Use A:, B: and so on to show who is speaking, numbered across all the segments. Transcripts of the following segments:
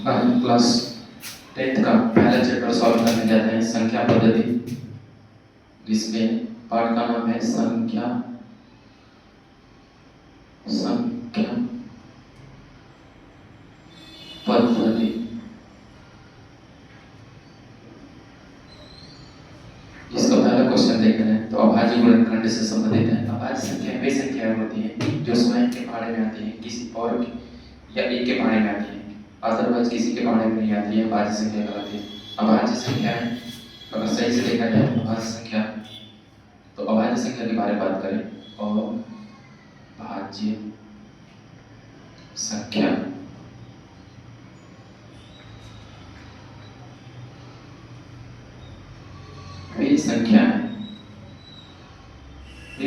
A: हम class 10th का पहला चैप्टर सॉल्व करने जाते हैं, संख्या पद्धति, जिसमें पाठ का नाम है संख्या पद्धति। इसका पहला क्वेश्चन देखते हैं। तो अभाज्य गुणनखंड से संबंधित है। अभाज्य संख्या वे संख्याएं होती हैं जो स्वयं के बारे में आती हैं, किसी और या एक के बारे में आती हैं, अदरवाइज किसी के बारे में नहीं आती है, अभाज्य संख्या कहलाती है। अभाज्य संख्याएं अगर सही से देखा जाए अभाज्य संख्या, तो अभाज्य संख्या के बारे में बात करें और अभाज्य संख्या वे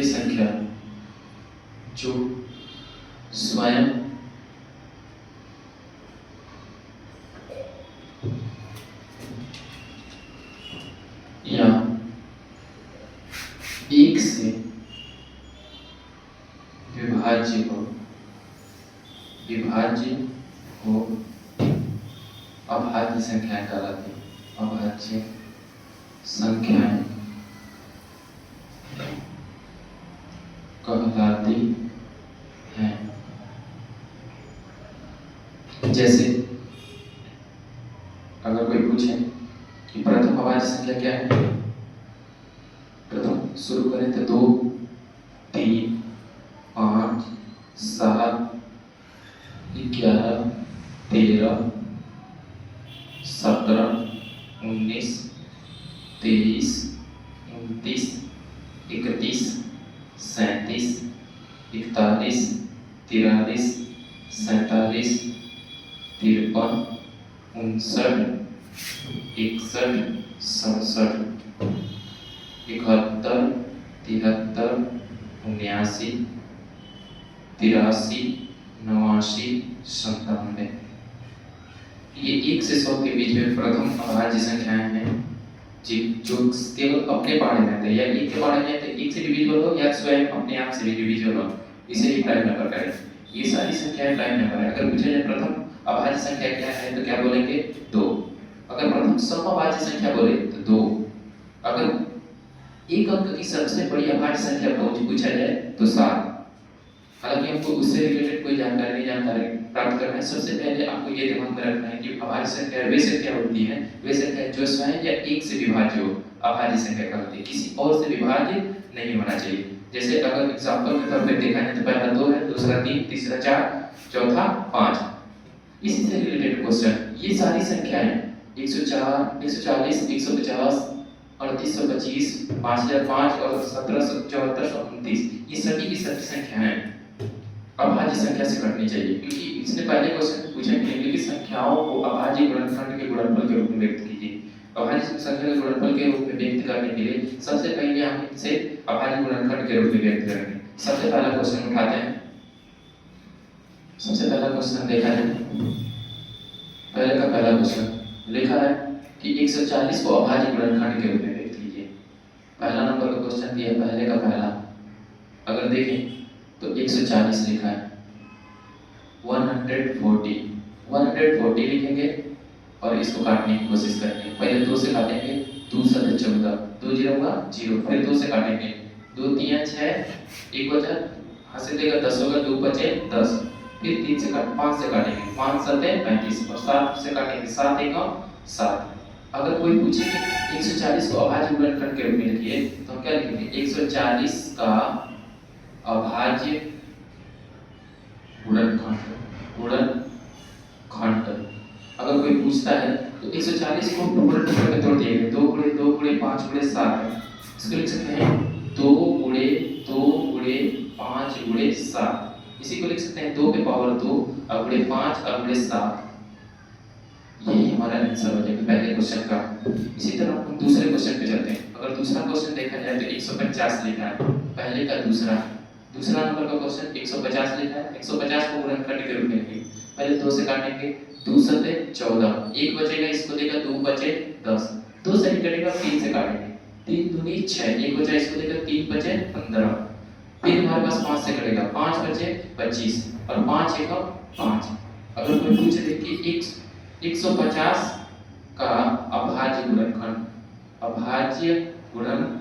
A: संख्या जो स्वयं या एक से विभाज्य हो अभाज्य संख्याएं कहलाती हैं। अभाज्य संख्याएं कहलाती हैं। जैसे अगर कोई पूछे कि प्रथम अभाज्य संख्या क्या है, प्रथम शुरू करें तो 2, 3, 5, 7, 11, 13, 17, 19, 23, 29, 31, 37, 41, 43, 47, 53, 59, 61, 67, 71, 73, 79, 83, 89, 97। ये 1 से 100 के बीच में प्रथम अभाज्य संख्याएं हैं जो केवल अपने बारे में है, या एक के बारे में है तो एक से डिविजिबल हो या स्वयं अपने आप से भी डिविजिबल हो, इसे ही प्राइम नंबर करें। ये सारी संख्याएं प्राइम नंबर है। अगर पूछा जाए प्रथम अभाज्य संख्या क्या है तो क्या बोलेंगे? 2। अगर प्रथम समअभाज्य संख्या बोले तो 2। अगर एक अंक की सबसे बड़ी अभाज्य संख्या पूछा जाए तो 7। हालांकि हमको उससे रिलेटेड कोई जानकारी प्राप्त करना है, सबसे पहले आपको ये दिमाग में रखना है कि अभाज्य संख्या वे संख्या होती है, वे संख्या जो स्वयं या एक से विभाज्य हो, अभाज्य संख्या कहलाती है। किसी और से विभाज्य नहीं होना चाहिए। जैसे अगर एग्जांपल के तौर पर देखा जाए तो पहला 2 है, दूसरा 3, तीसरा 4, चौथा 5। इसी से रिलेटेड क्वेश्चन, ये सारी संख्याएं 104, 140, 150, 3825, 5005 और 1774, ये सभी की सभी संख्याएं अभाज्य संख्या से कटनी चाहिए, क्योंकि इसने पहले क्वेश्चन में पूछा कि संख्याओं को अभाज्य गुणनखंड के गुणनफल के रूप में व्यक्त कीजिए। अभाज्य संख्या के गुणनफल के रूप में व्यक्त करने के लिए सबसे पहले हम इसे अभाज्य गुणनखंड के रूप में व्यक्त करेंगे। सबसे पहला क्वेश्चन उठाते हैं। सबसे पहला क्वेश्चन देखा है, पहले का पहला क्वेश्चन लिखा है कि 140 को अभाज्य गुणनखंड के रूप में व्यक्त कीजिए। पहला नंबर का क्वेश्चन दिया, पहले का पहला। अगर देखें तो 140 लिखा है, 140 लिखेंगे और इसको काटने की कोशिश करेंगे। पहले 2 से काटेंगे, 2 7 14, 2 0 होगा 0, फिर 2 से काटेंगे, 2 3 6, 1 बचा, हाथ से देगा 10 होगा, 2 बचे 10, फिर 3 से 5 से काटेंगे, 5 7 35 और 7 से काटेंगे, 7 1 7। अगर कोई पूछे कि 140 को अभाज्य गुणनखंड के रूप में लिखिए तो हम क्या लिखेंगे? 140 का अभाज्य गुणनखंड। अगर कोई पूछता है तो 140 को टुकड़े टुकड़े में तोड़ दिए, 2 गुणे 2 गुणे 5 गुणे 7 है। इसको लिख सकते हैं 2 गुणे 2 गुणे 5 गुणे 7। इसी को लिख सकते हैं 2 के पावर 2 और गुणे 5 और गुणे 7। यही हमारा आंसर हो जाएगा पहले क्वेश्चन का। इसी तरह हम दूसरे क्वेश्चन पे चलते हैं। अगर दूसरा क्वेश्चन देखा जाए तो 150 लिखा है, पहले का दूसरा नंबर का क्वेश्चन 150 लिखा है। 150 को गुणनखंड के रूप में लिखेंगे। पहले 2 से काटेंगे, 2 7 14, 1 बचेगा, इसको देगा 2 बचे 10, 2 से कटेगा, 3 से काटेंगे, 3 दूनी 6, 1 बचा, इसको देगा 3 बचे 15, फिर हमारे पास 5 से कटेगा, 5 बचे 25 और 5 1 5। अगर कोई पूछे देखिए 150 का अभाज्य गुणनखंड, अभाज्य गुणनखंड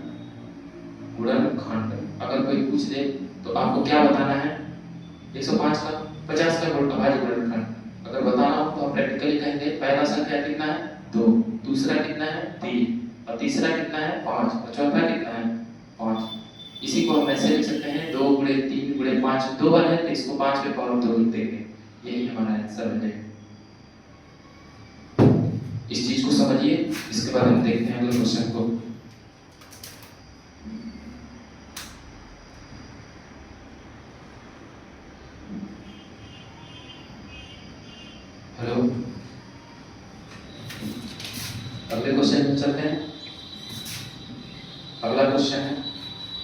A: अगर कोई पूछ दे तो आपको क्या बताना है? 105 का 50 का अभाज्य गुणनखंड अगर बताना हो तो आप प्रैक्टिकली कहेंगे पहला संख्या कितना है 2, दूसरा कितना है 3 और तीसरा कितना है 5 और चौथा कितना है 5। इसी को हम ऐसे लिख सकते हैं 2 गुणे 3 गुणे 5 2 बार है तो इसको 5 पे पावर 2 लिख देंगे, यही हमारा आंसर हो जाएगा। इस चीज को समझिए, इसके बाद हम देखते हैं अगले क्वेश्चन को। हेलो, अगले क्वेश्चन में चलते हैं। अगला क्वेश्चन है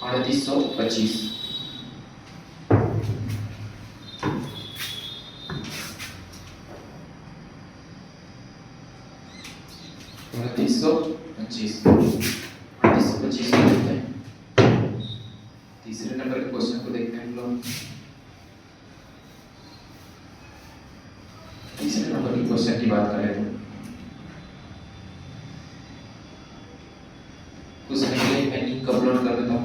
A: 3825। 3825 को देखते हैं। तीसरे नंबर के क्वेश्चन को देखते हैं हम लोग। तीसरे नंबर के क्वेश्चन की बात करें तो उसके लिए मैं लिंक अपलोड कर देता हूँ।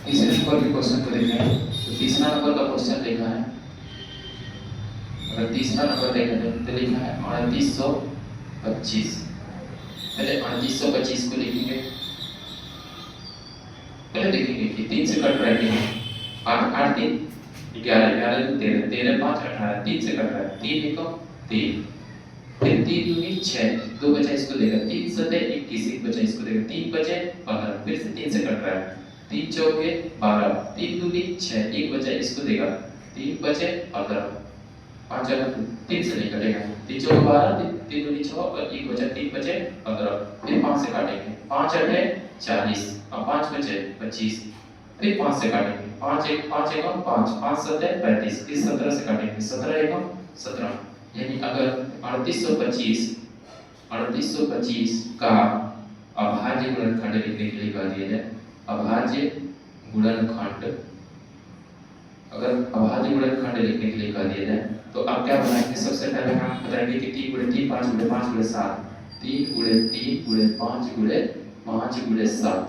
A: तीसरे नंबर के क्वेश्चन को देखते हैं। तो तीसरा नंबर का क्वेश्चन लिखा है, अगर तीसरा नंबर देखा जाए तो लिखा है 3825। पहले 3825 को लिखेंगे, पहले देखेंगे कि 3 से कट रहा है कि 8 8 3 11 11 13 13 5 18 3 से कट रहा है 3 1 3 फिर 3 दूनी 6 2 बचा इसको देगा 3 7 21 1 बचा इसको देगा 3 बचे 15 फिर से 3 से कट रहा है 3 चौके 12 3 दूनी 6 1 बचा इसको देगा 3 बचे 15 5 3 से नहीं कटेगा 3 चौके 12 3 दूनी 6 और 1 बचा 3 बचे 15 फिर 5 से काटेंगे 5 8 40 और 5 बचे 25 फिर 5 से काटेंगे 5 1 5 1 5 5 7 35 फिर 17 से काटेंगे 17 1 17 यानी अगर 3825 का अभाज्य गुणनखंड लिखने के लिए कह दिया जाए, अभाज्य गुणनखंड अगर अभाज्य गुणनखंड लिखने के लिए कह दिया जाए तो आप क्या बनाएंगे? सबसे पहले हम बताएंगे कि 3 गुणे 3 5 गुणे 5 गुणे 7 3 गुणे 3 गुणे 5 गुणे 5 गुणे 7।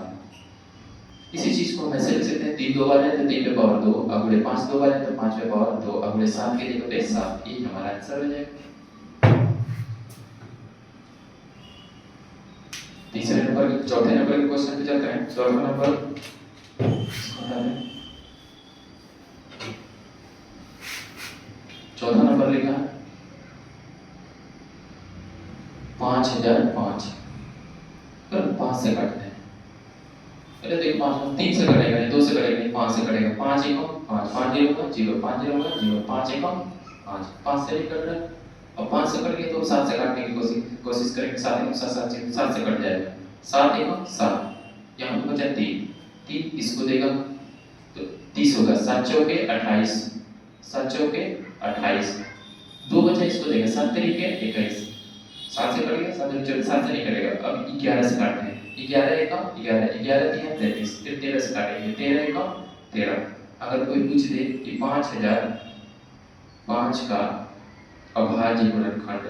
A: इसी चीज को हम ऐसे लिख सकते हैं 3 2 बार है तो 3 पे पावर 2 अगुणे 5 2 बार है तो 5 पे पावर 2 अगुणे 7 के जगह पे 7, ये हमारा आंसर हो जाएगा। तीसरे नंबर चौथे नंबर के क्वेश्चन पे चलते हैं। चौथा नंबर चौथा नंबर लिखा है 5005 पर 5 से काटते हैं। पहले देखो 5 3 से कटेगा नहीं 2 से कटेगा नहीं 5 से कटेगा 5 1 5 5 0 0 5 0 0 5 1 5 5 से नहीं कट रहा और 5 से कट गया तो 7 से काटने की कोशिश करेंगे 7 1 7 से कट जाएगा 7 1 7 यहाँ पे बचा 3 इसको देगा तो 30 होगा 7 चौके 28 7 चौके 28 2 बचा इसको देगा 7 तरीके 21 7 से कट गया 7 से नहीं कटेगा। अब 11 से काटते हैं 11 1 11 11 3 33 फिर 13 से काटेंगे 13 1 13। अगर कोई पूछ दे कि 5005 का अभाज्य गुणनखंड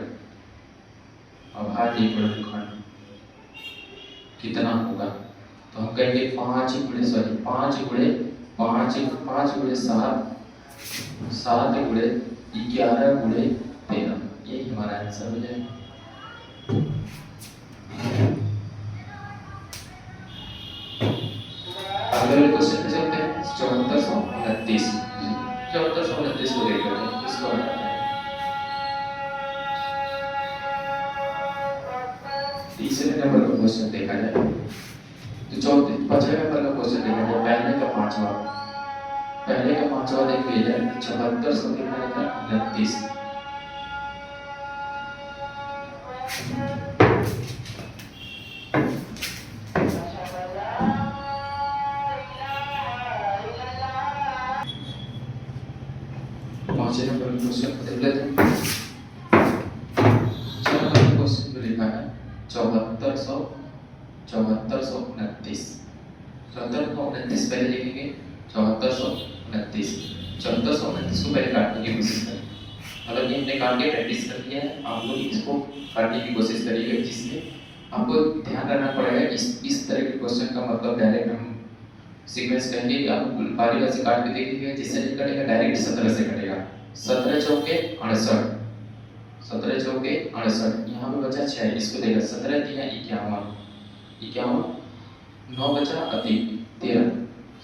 A: कितना होगा तो हम कहेंगे 5 गुणे 7 7 गुणे 11 गुणे 13, यही हमारा आंसर हो जाएगा। अगले क्वेश्चन पे चलते हैं 7429 को देखते हैं इसको। तीसरे नंबर का क्वेश्चन देखा जाए तो पांचवें नंबर का क्वेश्चन देखा जाए पहले का पांचवा देख लिया जाए 7400 कितना लिखा है 29। चौहत्तर सौ उनतीस पहले लिखेंगे 7429 7429 को पहले काटने की कोशिश करें। मतलब ये हमने काट के प्रैक्टिस कर लिया है, आप लोग इसको काटने की कोशिश करिएगा, जिससे आपको ध्यान रखना पड़ेगा। इस तरह के क्वेश्चन का मतलब डायरेक्ट हम सीक्वेंस कहेंगे कि आप बारी बारी से काट के देखिएगा, जिससे नहीं कटेगा डायरेक्ट 17 से कटेगा। 17 चौके 68, 17 चौके 68, यहाँ पे बचा 6, इसको देगा 17 दिया 51, 9 बचा अति 13,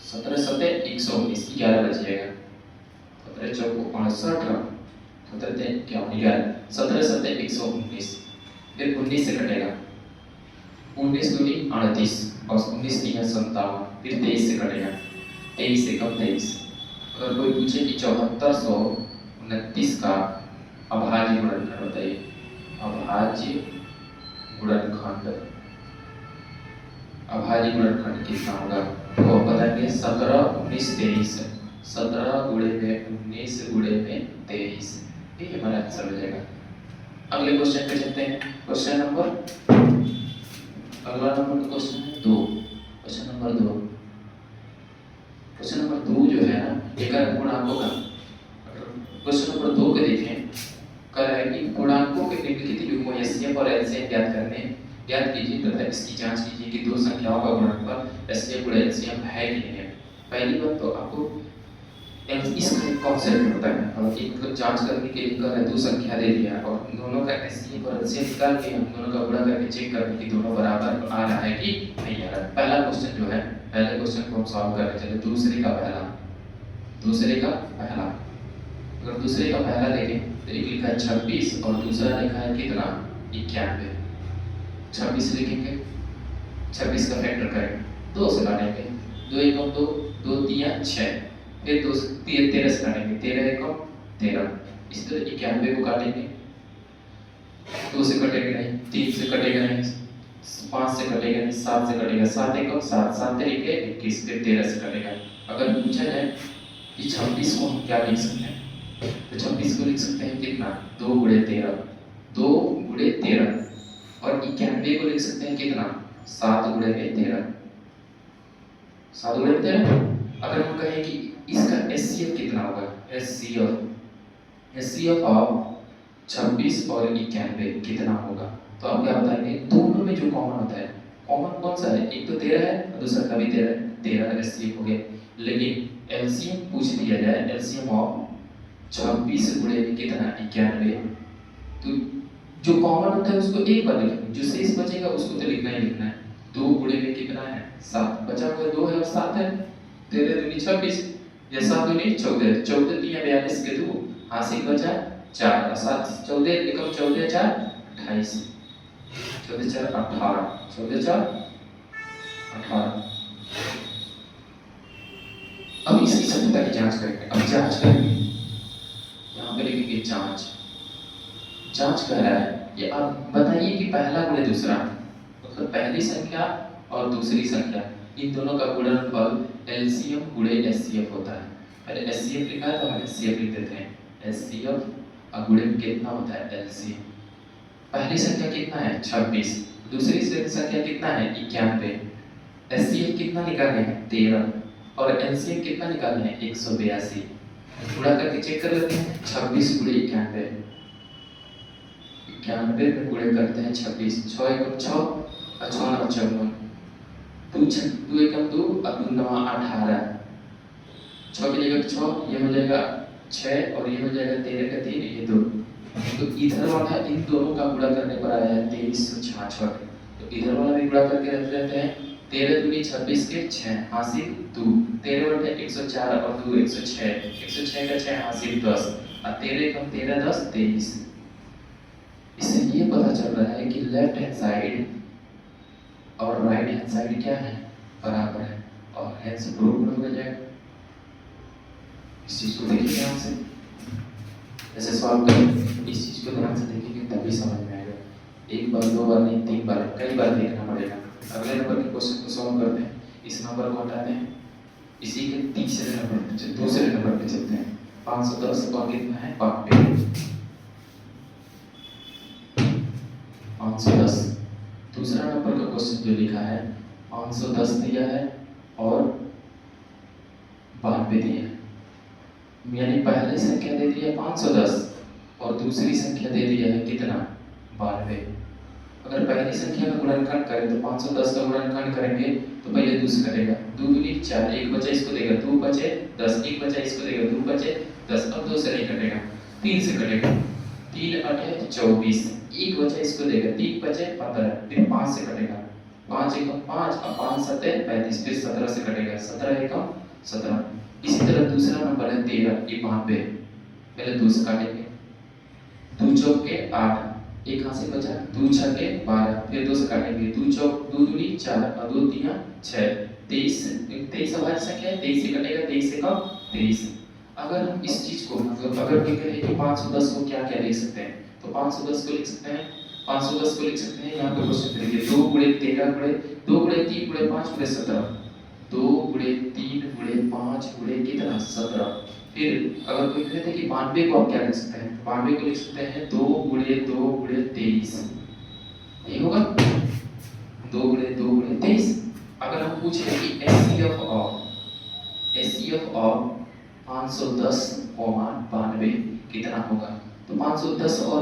A: 17 सते 119, 11 बच जाएगा। 17 चौको 68, 17 11, 17 सते 119, फिर 19 से कटेगा, 19 दूनी 38 और 19 दिया 57, फिर 23 से कटेगा, 23 से कम 23। अगर कोई पूछे कि 7429 का अभाज्य गुणनखंड बताइए, अभाज्य गुणनखंड कितना होगा, तो बताएंगे 17 19 23, 17 गुणे में 19 गुणे में 23, ये हमारा आंसर हो जाएगा। अगले क्वेश्चन पे चलते हैं। क्वेश्चन नंबर अगला नंबर क्वेश्चन है 2। क्वेश्चन नंबर 2 जो है ना, एक गुणांकों का। क्वेश्चन नंबर 2 को देखें, कह रहा है कि गुणांकों के निम्नलिखित युग्मों एचसीएफ और एलसीएम ज्ञात कीजिए तथा इसकी जांच कीजिए कि दो संख्याओं का गुणनफल एचसीएफ गुणा एलसीएम है कि नहीं है। पहली बात तो आपको इसका एक कॉन्सेप्ट होता है, और एक मतलब जांच करने के लिए कर दो संख्या दे दिया और दोनों का एचसीएफ और एलसीएम निकाल के हम दोनों का गुणा करके चेक करके कि दोनों बराबर आ रहा है कि नहीं आ रहा। पहला क्वेश्चन जो है, पहले क्वेश्चन को हम सॉल्व करने चले। दूसरे का पहला, अगर दूसरे का पहला देखें तो एक लिखा है 26 और दूसरा लिखा है कितना 91। 26 लिखेंगे, 26 का फैक्टर करेंगे, 2 से काटेंगे, 2 एकम 2, 2 दिया 6, फिर 2 13 से काटेंगे, 13 एकम 13। इस तरह 91 को काटेंगे, 2 से कटेगा नहीं, 3 से कटेगा नहीं, 5 से कटेगा नहीं, 7 से कटेगा, 7 एकम 7, 7 तरीके 21, फिर 13 से कटेगा। अगर पूछा जाए कि 26 को हम क्या लिख सकते हैं, तो 26 को लिख सकते हैं कितना 2 गुणे 13, 2 गुणे 13, और 91 को लिख सकते हैं कितना 7 गुणे 13, 7 गुणे 13। अगर हम कहें कि इसका एचसीएफ कितना होगा, एचसीएफ ऑफ 26 और 91 कितना होगा, तो आप क्या बताएंगे, दोनों में जो कॉमन होता है, कॉमन कौन सा है, एक तो 13 है और दूसरा का भी 13 है, 13 एचसीएफ हो गया। लेकिन एलसीएम पूछ दिया जाए, एलसीएम ऑफ 26 गुणे में कितना 91, तो जो कॉमन होता है उसको एक बार लिखेंगे, जो शेष बचेगा उसको तो लिखना ही लिखना है। 2 गुणे में कितना है 7, बचा हुआ 2 है और 7 है, 13 दूनी 26 या 7 दूनी 14, 14 दिया 42 के 2, हासिल बचा 4 और 7 14 एकम 14 4 28, 14 4 18, 14 4 18। अब इसकी सत्यता की जांच करेंगे। अब जांच करेंगे, यहाँ पे लिखेंगे जांच कर रहा है, ये आप बताइए कि पहला गुणे दूसरा, मतलब पहली संख्या और दूसरी संख्या, इन दोनों का गुणनफल एलसीएम गुणे एचसीएफ होता है। पहले एचसीएफ लिखा है तो हम एचसीएफ लिख देते हैं, एचसीएफ और गुणे में कितना होता है एलसीएम। पहली संख्या कितना है 26, दूसरी संख्या कितना है 91, एचसीएफ कितना निकालना है 13 और एलसीएम कितना निकालना है 182। गुणा करके चेक कर लेते हैं, 26 गुणे 91, 91 में गुणे करते हैं 26, 6 एकम 6 और 6 9 54, 2 एकम 2 और 2 9 18, 6 की जगह 6, ये हो जाएगा 6 और ये हो जाएगा 13 का 3, ये 2। तो इधर वाला इन दोनों का गुणा करने पर आया है 2366, तो इधर वाला भी गुणा करके रख लेते हैं, 13 दूनी 26 के 6 हासिल 2, 13 बटे 104 और 2 106, 106 का 6 हासिल 10 और 13 कम 13 10 23। इससे ये पता चल रहा है कि लेफ्ट हैंड साइड और राइट हैंड साइड क्या है, बराबर है, और हैंस प्रूव हो जाएगा। इस चीज को देखिए ध्यान से, ऐसे सॉल्व करें, इस चीज को ध्यान से देखेंगे तभी समझ में आएगा। एक बार 2 बार नहीं 3 बार कई बार देखना पड़ेगा। अगले नंबर के क्वेश्चन को सॉल्व करते हैं, इस नंबर को हटाते हैं, इसी के दूसरे नंबर पे चलते हैं। 510 और कितना है 510, दूसरा नंबर का क्वेश्चन जो लिखा है 510 दिया है और 92 दिया है, यानी पहली संख्या दे दी है 510 और दूसरी संख्या दे दिया है कितना 92। अगर पहली संख्या का गुणनखंड करें तो 510 का गुणनखंड करेंगे तो पहले 2 से कटेगा, 2 दूनी 4, 1 बचा इसको देगा 2 बचे 10, 1 बचा इसको देगा 2 बचे 10, अब 2 से नहीं कटेगा 3 से कटेगा, 3 8 24, 1 बचा इसको देगा 3 बचे 15, फिर 5 से कटेगा, 5 1 5 और 5 7 35, फिर 17 से कटेगा, 17 1 17। इसी तरह दूसरा नंबर है 13, ये 92, पहले 2 से काटेंगे, 2 चौक के 8, एक कहाँ से बचा 2 6 के 12, फिर 2 से काटेंगे, 2 चौक 2 दूनी 4 और 2 3 6, 23 अभाज्य संख्या है, 23 से कटेगा, 23 से कम 23। अगर हम इस चीज को मतलब अगर कोई कहे कि 510 को क्या क्या लिख सकते हैं तो 510 को लिख सकते हैं, 510 को लिख सकते हैं, यहाँ पे क्वेश्चन देखिए 2 गुणे 13 गुणे 2 गुणे 3 गुणे 5 गुणे 17, 2 गुणे 3 गुणे 5 गुणे कितना 17। फिर अगर कोई कहते हैं कि 92 को आप क्या लिख सकते हैं, 92 को लिख सकते हैं 2 गुणे 2 गुणे 23, ये होगा 2 गुणे 2 गुणे 23। अगर हम पूछे कि HCF ऑफ 510 92 कितना होगा, तो 510 और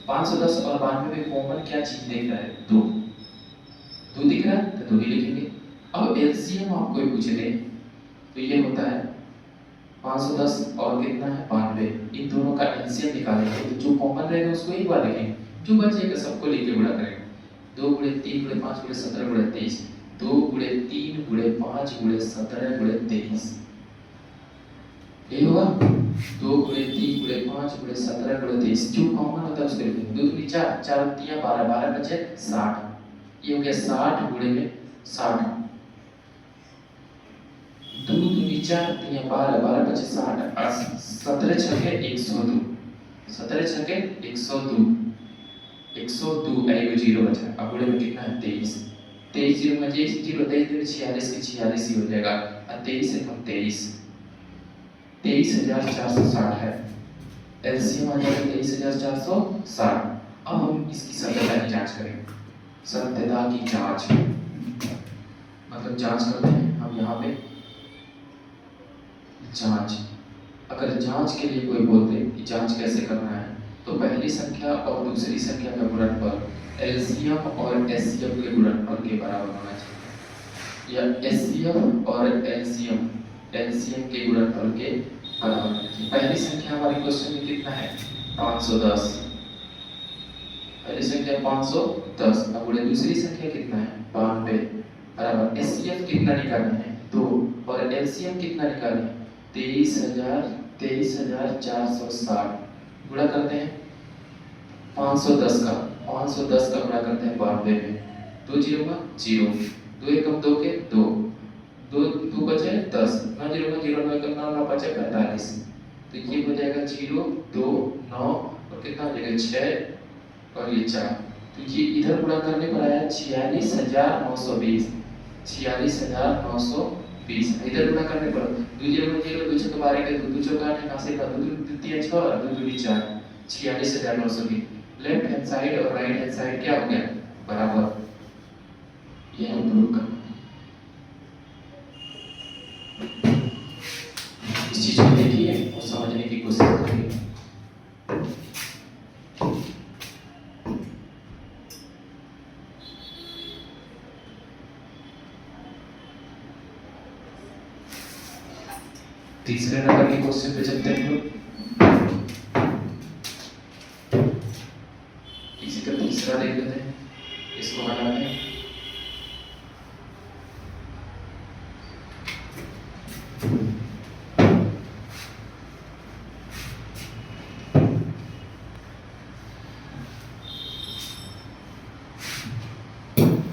A: 92 में कॉमन क्या चीज दिख रहा है 2 दिख रहा है तो 2 ही लिखेंगे। अब एलसीएम आपको ही पूछे थे तो ये होता है 510 और कितना है 92, इन दोनों का एलसीएम निकालेंगे तो जो कॉमन रहेगा उसको एक बार लिखेंगे, जो बचेगा सबको लेके गुणा करेंगे। 2 गुणे 3 गुणे 5 गुणे 17 गुणे 23, 2 गुणे 3 गुणे 5 गुणे 17 गुणे 23, ये होगा 2 गुणे 3 गुणे 5 गुणे 17 गुणे 23, जो कॉमन होता है उसको लिखेंगे। 2 दूनी 4, 4 3 12, 12 बचे 60, ये हो गया 60 गुणे में 60, 2 दूनी 4 3 12, 12 बचे 60, 17 छके 102, 17 छके 102, 102 आएगा 0 बचा, अब गुणे में कितना है 23, 23 0 में 0 23 दिन 46 के 46 ही हो जाएगा, और 23 से कम 23, 23460 है, एलसीएम आ जाएगा 23460। अब हम इसकी सत्यता की जांच करेंगे, सत्यता की जांच मतलब जांच करते हैं हम यहाँ पे जांच। अगर जांच के लिए कोई बोलते कि जांच कैसे करना है तो पहली संख्या और दूसरी संख्या का गुणनफल एलसीएम और एचसीएफ के गुणनफल के बराबर होना चाहिए, या एचसीएफ और एलसीएम के गुणनफल के बराबर होना चाहिए। पहली संख्या हमारे क्वेश्चन में कितना है 510, पहली संख्या 510, अब बोले दूसरी संख्या कितना है 92, बराबर एचसीएफ कितना निकालना है 2 और एलसीएम कितना निकालना है 23460, गुणा करते हैं 510 का गुणा करते हैं 92 में, 2 0 का 0, 2 1 2 के 2, 2 बचे 10, 9 0 का 0, 9 का 9, 9 बचे 45, तो ये हो जाएगा 0 2 9 और कितना हो जाएगा 6 और ये 4, तो ये इधर गुणा करने पर आया 46920, 46920, इधर गुणा करने पर 2 0 का 0, 2 6 12 के 2, 2 चौका 8 यहाँ से 2 3 6 और 2 2 4, 46920। लेफ्ट हैंड साइड और राइट हैंड साइड क्या हो गया बराबर, ये हम प्रूव करना है। इस चीज को देखिए और समझने की कोशिश करिए। तीसरे नंबर के क्वेश्चन पे चलते हैं लोग, इसी का तीसरा देख लेते हैं, इसको हटाते हैं।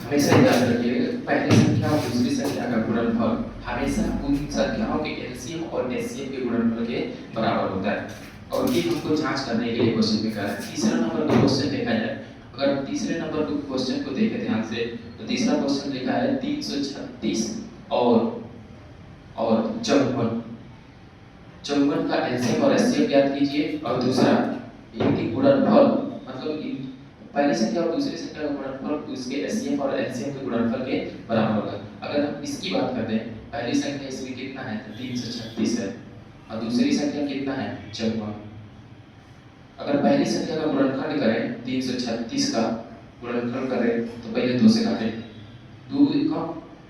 A: हमेशा याद रखिए पहली संख्या और दूसरी संख्या का गुणनफल हमेशा उन संख्याओं के एलसीएम और एचसीएफ के गुणनफल के बराबर होता है, और ये हमको जांच करने के लिए क्वेश्चन में कहा है। तीसरा नंबर का क्वेश्चन देखा जाए, अगर हम तीसरे नंबर के क्वेश्चन को देखें ध्यान से तो तीसरा क्वेश्चन लिखा है 336 और 54 का एलसीएम और एचसीएफ ज्ञात कीजिए, और दूसरा इनके गुणनफल मतलब पहली संख्या और दूसरी संख्या का गुणनफल उसके एचसीएफ और एलसीएम के गुणनफल के बराबर होगा। अगर हम इसकी बात करते हैं, पहली संख्या इसमें कितना है तो 336 है और दूसरी संख्या कितना है 54। अगर पहली संख्या का गुणनखंड करें 336 का गुणनखंड करें तो पहले 2 से काटें, 2 का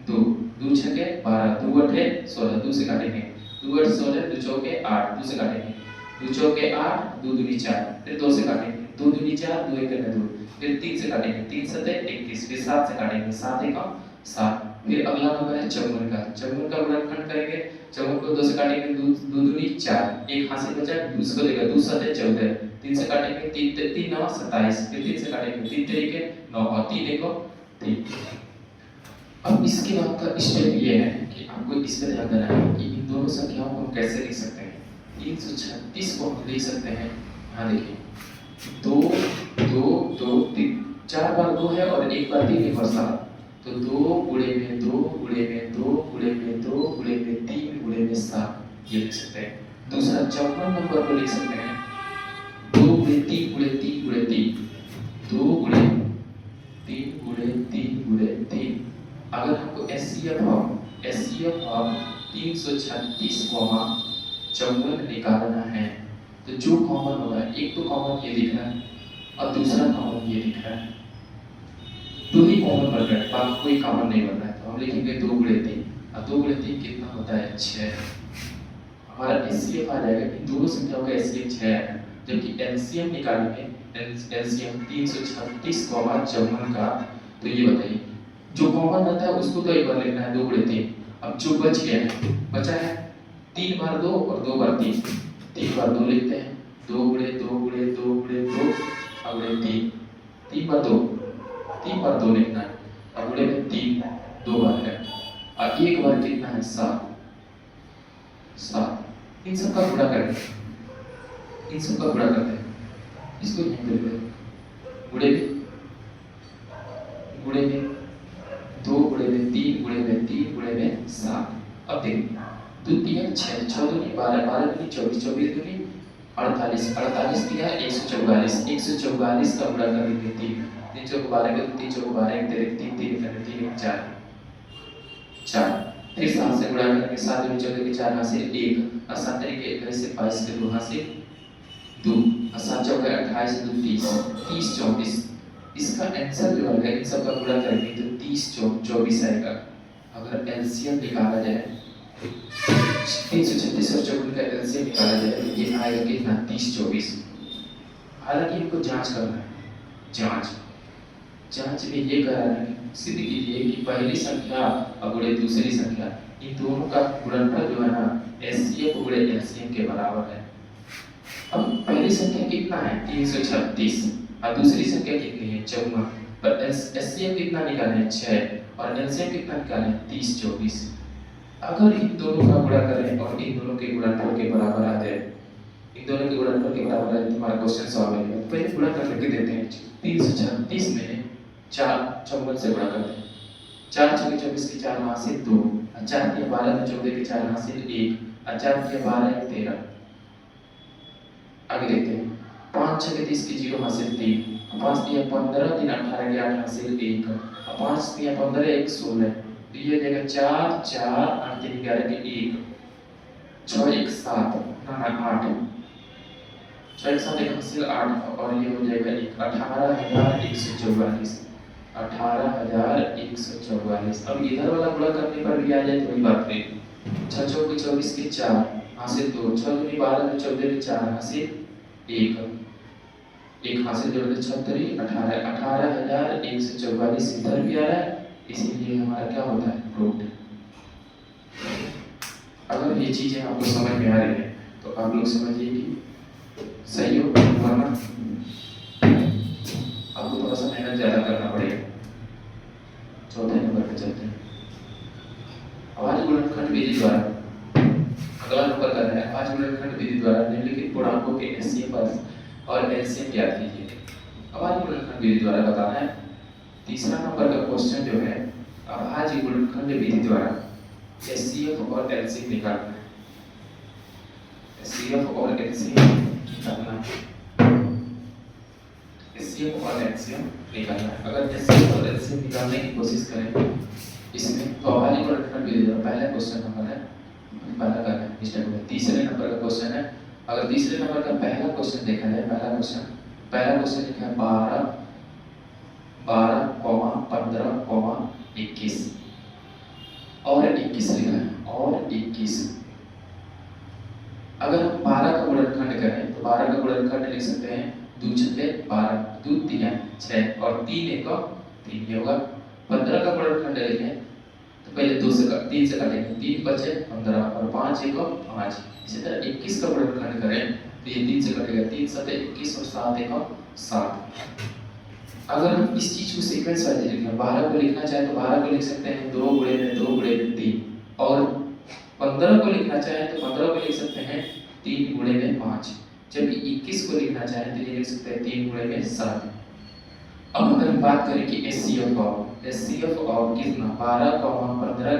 A: 2, 2 छके 12, 2 अठे 16, 2 से काटेंगे, 2 8 16, 2 चौके 8, 2 से काटेंगे, 2 चौके 8, 2 दूनी 4, फिर 2 से काटेंगे, 2 दूनी 4, 2 एक 2, फिर 3 से काटेंगे, 3 सते 21, फिर 7 से काटेंगे, 7 एक 7, फिर अगला नंबर है 54 का, 54 का गुणनखंड करेंगे, 54 को 2 से काटेंगे, 2 दूनी 4, एक हाथ से बचा, दूसरा देगा, 2 सते 14, 3 से काटेंगे, 3 9 27, फिर 3 से काटेंगे, 3 तरीके 9 और 3 एक 3। अब इसके बाद का स्टेप ये है कि आपको इस पर ध्यान देना है कि इन दोनों संख्याओं को हम कैसे लिख सकते हैं। 336 को हम लिख सकते हैं, यहाँ देखिए 2 2 2 3, 4 बार 2 है और 1 बार 3 और 7, तो 2 गुणे में 2 गुणे में 2 गुणे में 2 गुणे में 3 गुणे में 7 ये लिख सकते हैं। दूसरा 54 नंबर को लिख सकते हैं 2 गुणे 3 गुणे 3 गुणे 3, 2 गुणे 3 गुणे 3 गुणे 3। अगर हमको एचसीएफ ऑफ 336, निकालना है तो जो कॉमन होगा, एक तो कॉमन ये दिख रहा है और दूसरा कॉमन ये दिख रहा है, दो ही कॉमन बन रहा है, बाकी कोई कॉमन नहीं बन रहा है, तो हम लिखेंगे 2 गुणे 3 और 2 गुणे 3 कितना होता है 6। हमारा एचसीएफ आ जाएगा, इन दोनों संख्याओं का एचसीएफ 6 है, जबकि एलसीएम निकालेंगे, एलसीएम 336, 54 का, तो ये बताइए जो कॉमन रहता है उसको तो एक बार लिखना है 2 गुणे 3। अब जो बच गया है, बचा है 3 बार 2 और 2 बार 3, 3 बार 2 लिखते हैं, 2 गुणे 2 गुणे 2 गुणे 2 गुणे 3, 3 बार 2, 3 बार 2 लिखना है, अब गुणे में 3 2 बार है और एक बार कितना है 7। इन सब का गुणा करें, इन सब का गुणा करते हैं, इसको यहीं पे लिखते हैं, गुणे में 2 गुणे में 3 गुणे में 3 गुणे में 7। अब देखिए 2 3 6, 6 दूनी 12, 12 दूनी 24, 24 दूनी 48, 48 दिया 144, 144 का गुणा करेंगे 3, 3 चौक 12 का 3 चौक 12, 1 तेरे 3 3 का 3 4 4, फिर 7 से गुणा करेंगे, 7 दूनी 14 के 4 हासिल 1 और 7 तरीके 21 से 22 के 2 हासिल 2 और 7 चौक 28 2 30 30 24। इसका आंसर जो है इन सब का गुणा करेंगे तो 30 24 आएगा। अगर एलसीएम निकाला जाए 336 और 54 का एलसीएम निकाला जाए तो ये आएगा कितना 30 24। हालांकि इनको जांच करना है, जांच में ये कराना है, सिद्ध कीजिए कि पहली संख्या और गुणे दूसरी संख्या, इन दोनों का गुणनफल जो है ना एचसीएफ गुणे एलसीएम के बराबर है। अब पहली संख्या कितना है 336 और दूसरी संख्या कितनी है 54, पर एचसीएफ कितना निकाले हैं 6 और एलसीएम कितना निकाले हैं 30 24। अगर इन दोनों का गुणा करें और इन दोनों के गुणनफल के बराबर आ जाए, इन दोनों के गुणनफल के बराबर आ जाए, तुम्हारा क्वेश्चन सॉल्व हो जाएगा। पहले गुणा करके देते हैं, 336 में 4 54 से गुणा करते हैं, 4 6 24 के 4 हासिल 2 और 4 के 12 में 14 के 4 हासिल 1 और 4 के 12 13। आगे देखते हैं 5 6 के 30 के 0 हासिल 3, 5 3 15 3 18 के 8 हासिल 1 और 5 3 15 1 16, तो ये हो जाएगा 4 4 8 3 11 के 1 6 1 7 8 6 1 7 1 हासिल 8 और ये हो जाएगा 18144 18144। अब इधर वाला गुणा करने पर भी आ जाए तो वही बात है, 6 चौके 24 के 4 हासिल 2, 6 दूनी 12 में 14 के 4 हासिल 1 हासिल जोड़ दे 36 18144 इधर भी आ रहा है, इसीलिए हमारा क्या होता है रूट। अगर ये चीजें आपको समझ में आ रही है तो आप लोग समझिए कि सही हो, वरना आपको थोड़ा सा मेहनत ज्यादा करना पड़ेगा। चौथे नंबर पे चलते हैं, आवाज गुणनखंड विधि द्वारा। अगला नंबर कर रहे हैं आवाज गुणनखंड विधि द्वारा निम्नलिखित पूर्णांकों के एचसीएफ और एलसीएम ज्ञात कीजिए। आवाज गुणनखंड विधि द्वारा बताना है। तीसरा नंबर का क्वेश्चन जो है आवाज गुणनखंड विधि द्वारा एचसीएफ और एलसीएम निकालना है। एचसीएफ और एलसीएम निकालना है। एचसीएफ और एलसीएम निकालना है। अगर एचसीएफ और एलसीएम निकालने की कोशिश करें इसमें तो अभाज्य गुणनखंड भी दे दो। पहला क्वेश्चन नंबर है, पहला का है मिस्टेक हो गया, तीसरे नंबर का क्वेश्चन है। अगर तीसरे नंबर का पहला क्वेश्चन देखा जाए, पहला क्वेश्चन लिखा है 12, 15, 21 और 21 लिखा है और 21। अगर हम 12 का गुणनखंड करें तो 12 का गुणनखंड लिख सकते हैं 2 छक्के 12, 2 3 6 और 3 एक 3 होगा। 15 का गुणनखंड लिखें तो पहले 2 से 3 से काटेंगे, 3 बचे 15 और 5 एक 5। इसी तरह 21 का गुणनखंड करें तो ये 3 से कटेगा, 3 7 21 और 7 एक 7। अगर हम इस चीज को सीक्वेंस वाइज लिखें, 12 को लिखना चाहे तो 12 को लिख सकते हैं 2 गुणे में 2 गुणे में 3, और 15 को लिखना चाहे तो 15 को लिख सकते हैं 3 गुणे में 5, जबकि 21 को लिखना चाहे तो ये लिख सकते हैं 3 गुणे में 7। अब अगर हम बात करें कि एचसीएफ ऑफ कितना 12, 15,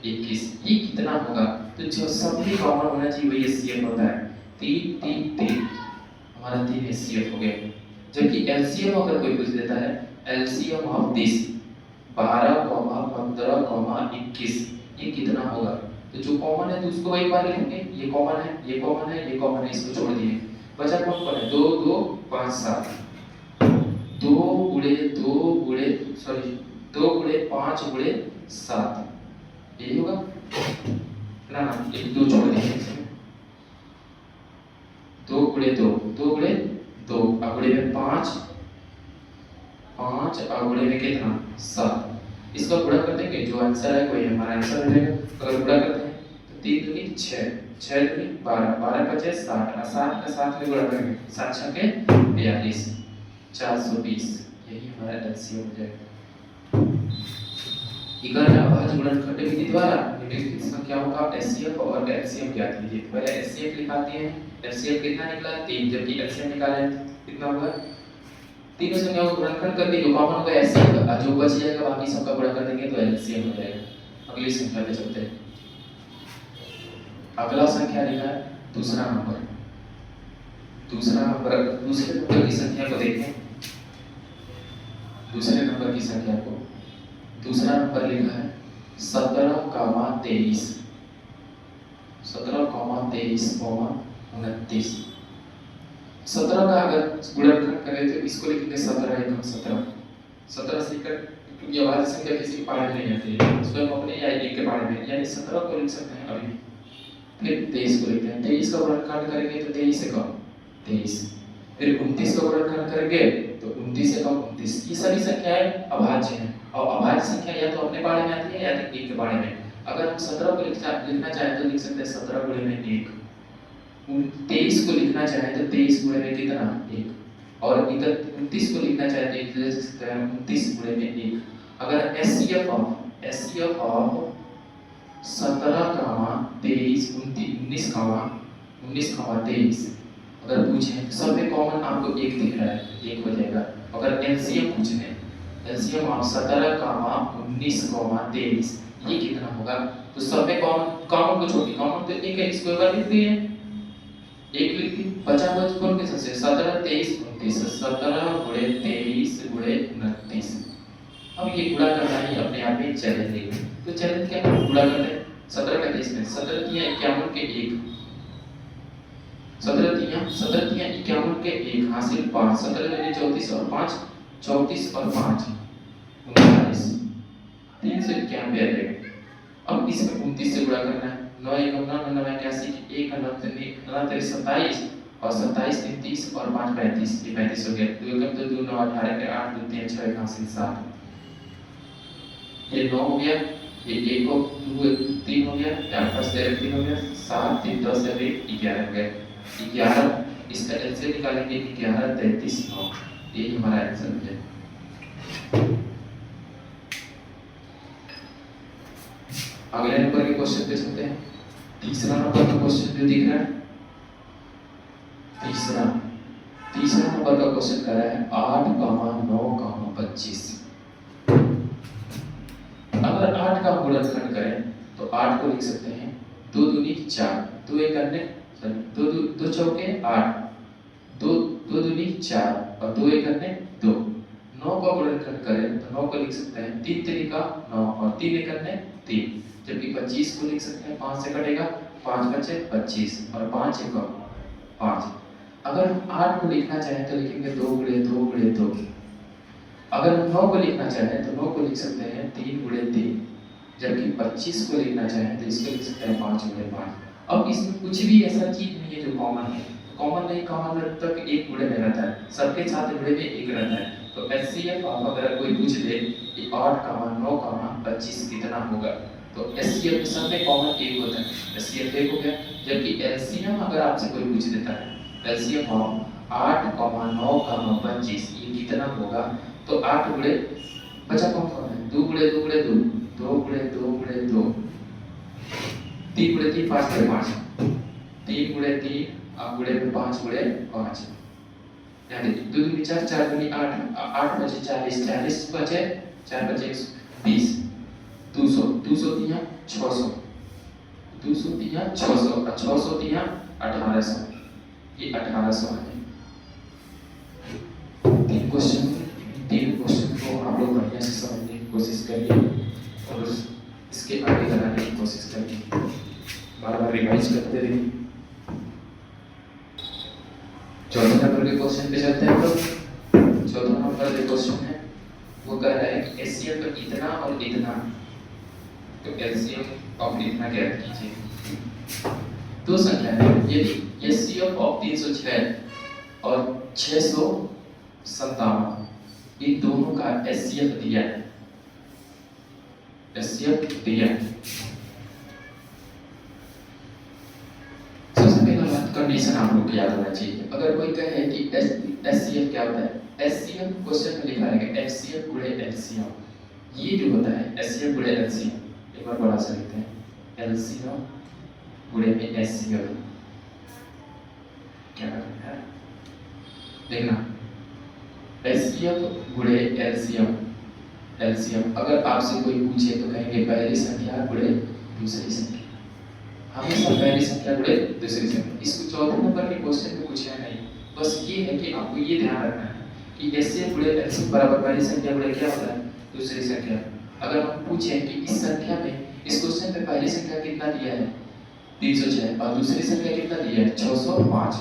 A: 21 ये कितना होगा, तो जो सभी कॉमन होना चाहिए वही एचसीएफ होता है। 3 3 3 हमारा 3 एचसीएफ हो गया। जबकि एलसीएम अगर कोई पूछ देता है एलसीएम ऑफ दिस 12, 15, 21 ये कितना होगा, तो जो कॉमन है तो उसको वही बार लिखेंगे, ये कॉमन है, ये कॉमन है, ये कॉमन है, इसको छोड़ दिए। बचा कौन कौन है 2 2 5 7, 2 गुणे 5 गुणे 7 यही होगा ना, एक 2 छोड़ दिए इसमें, 2 गुणे 2 अगुणे में 5 अगुणे में कितना 7। इसका गुणा कर देंगे, जो आंसर है वही हमारा आंसर हो जाएगा। अगर गुणा करते हैं तो 3 दूनी 6, 6 दूनी 12, 12 बचे 60 और 7 का 7 में गुणा करेंगे, 7 छके 42, 420 यही हमारा एलसीएम हो जाएगा। इकाई अभाज्य गुणनखंड विधि द्वारा निम्नलिखित संख्याओं का एचसीएफ और एलसीएम ज्ञात कीजिए। पहले एचसीएफ निकालते हैं, एचसीएफ कितना निकला 3, जबकि एलसीएम निकाला है कितना होगा, तीनों संख्याओं का गुणनखंड करके जो कॉमन होगा एचसीएफ, जो बच जाएगा बाकी सबका गुणा कर देंगे तो एलसीएम हो जाएगा। अगली संख्या पे चलते हैं। अगला संख्या लिखा है दूसरा नंबर दूसरे नंबर की संख्या को देखें। दूसरे नंबर की संख्या को दूसरा नंबर लिखा है 17, 23, 29। 17 का अगर गुणनखंड करें तो इसको लिखेंगे 17 एकम 17 से कर, क्योंकि अभाज्य संख्या किसी के पारे नहीं आती है, स्वयं अपने या एक के पारे में, यानी 17 को लिख सकते हैं अभी। फिर 23 को लिखते हैं, 23 का गुणनखंड करेंगे तो 23 से कम 23, फिर 29 का गुणनखंड करेंगे तो 29 से कम 29। ये सभी संख्याएं अभाज्य हैं, और अभाज्य संख्या या तो अपने पारे में आती है या तो एक के पारे में। अगर हम 17 को लिखना चाहें तो लिख सकते हैं 17 गुणे में 1, 23 को लिखना चाहें तो 23 गुणे में कितना 1, और इधर 29 को लिखना चाहें तो इधर लिख सकते हैं 29 गुणे में 1। अगर एचसीएफ ऑफ 17, 23, 19, 23 अगर पूछें सब में कॉमन आपको 1 दिख रहा है, 1 हो जाएगा। अगर एलसीएम पूछने एलसीएम ऑफ 17, 19, 23 ये कितना होगा, तो सब में कॉमन को छोड़ के कॉमन तो एक है, इसको एक बार लिख दिए, एक लिख दी, बचा कौन के सबसे 17, 23, 29, 17 गुणे 23 गुणे 29। अब ये गुणा करना ही अपने आप में चैलेंज है, तो चैलेंज क्या है, गुणा करते हैं 17 का 23 में 17 तिया 51 के 1, 17 तिया 51 के 1 हासिल 5, 17 में 34 और 5 34 और 5 39, 391 आ जाएगा। अब इसमें 29 से गुणा करना है, 9 एकम 9 9 81 1 9 27 और 27 30 और 5 35, ये 35 हो गया। 2 एकम 2 2 9 18 के 8 2 3 6 हासिल 7, ये 9 हो गया, ये 1 को 2 3 हो गया, 4 5 3 हो गया, 7 3 10 11 हो गया। 11 इसका एलसीएम निकालेंगे 11 33 9, ये हमारा आंसर है। अगले नंबर के क्वेश्चन पे चलते हैं। तीसरा नंबर का क्वेश्चन जो दिख रहा है, तीसरा नंबर का क्वेश्चन कर रहा है 8, 9, 25। अगर 8 का गुणनखंड करें तो 8 को लिख सकते हैं 2 दूनी 4, 2 एक अन्य 2 चौके 8, 2 दो दूनी 4 और 2 एक करने 2। 9 को गुणनखंड करें तो 9 को लिख सकते हैं 3 तरीका 9 और 3 एक करने 3, जबकि 25 को लिख सकते हैं 5 से कटेगा 5 बचे 25 और 5 एक 5। अगर हम 8 को लिखना चाहें तो लिखेंगे 2 गुणे 2 गुणे 2। अगर हम 9 को लिखना चाहें तो 9 को लिख सकते हैं 3 गुणे 3, जबकि 25 को लिखना चाहें तो इसको लिख सकते हैं 5 गुणे 5। अब इसमें कुछ भी ऐसा चीज नहीं है जो कॉमन है, कॉमन नहीं, कॉमन तक एक गुणे में रहता है, सबके साथ गुणे में एक रहता है। तो एचसीएफ आप अगर कोई पूछ दे कि 8, 9, 25 कितना होगा, तो एचसीएफ में सब में कॉमन एक होता है, एचसीएफ एक हो गया। जबकि एलसीएम अगर आपसे कोई पूछ देता है एलसीएम ऑफ 8, 9, 25 ये कितना होगा, तो 8 गुणे बचा कौन कौन है, 2 गुणे 2 गुणे 2, 2 गुणे 2 गुणे 2, 3 गुणे 3 5 गुणे 5, 3 गुणे 3 अब गुणे में 5 गुणे 5, यानी 2 दूनी 4, 4 दूनी 8, 8 बचे 40, 40 बचे 4 बचे 20, 200, 200 दिया 600, 200 दिया 600 और 600 दिया 1800, ये 1800 है। तीन क्वेश्चन को आप लोग बढ़िया से समझने की कोशिश करिए और इसके आगे लगाने की कोशिश करिए, बार-बार रिवाइज करते रहिए। चौथे नंबर के क्वेश्चन पे चलते हैं। तो चौथा नंबर जो क्वेश्चन है वो कह रहा है कि एचसीएफ का इतना और इतना, तो एलसीएम ऑफ इतना ज्ञात कीजिए। दो संख्या है, यदि एचसीएफ ऑफ 306 और 657 इन दोनों का एचसीएफ दिया है, एचसीएफ दिया है। सबसे पहला बात कंडीशन आप लोग को याद होना चाहिए। अगर कोई कहे कि एचसीएफ क्या होता है, एचसीएफ क्वेश्चन में लिखा रहेगा एचसीएफ गुणे एलसीएम, ये जो होता है एचसीएफ गुणे एलसीएम, एक बार बड़ा सा लिखते हैं एलसीएम गुणे में एचसीएफ, क्या करना है देखना, एचसीएफ गुणे एलसीएम, एलसीएम अगर आपसे कोई पूछे तो कहेंगे पहली संख्या गुणे दूसरी संख्या, हमेशा पहली संख्या गुणे दूसरी संख्या। इसको चौथे नंबर के क्वेश्चन में कुछ है नहीं, बस ये है कि आपको ये ध्यान रखना है कि एचसीएफ गुणे एलसीएम बराबर पहली संख्या गुणे क्या होता है, दूसरी संख्या। अगर हम पूछें कि इस संख्या में, इस क्वेश्चन में पहली संख्या कितना दिया है 306 और दूसरी संख्या कितना दिया है 605,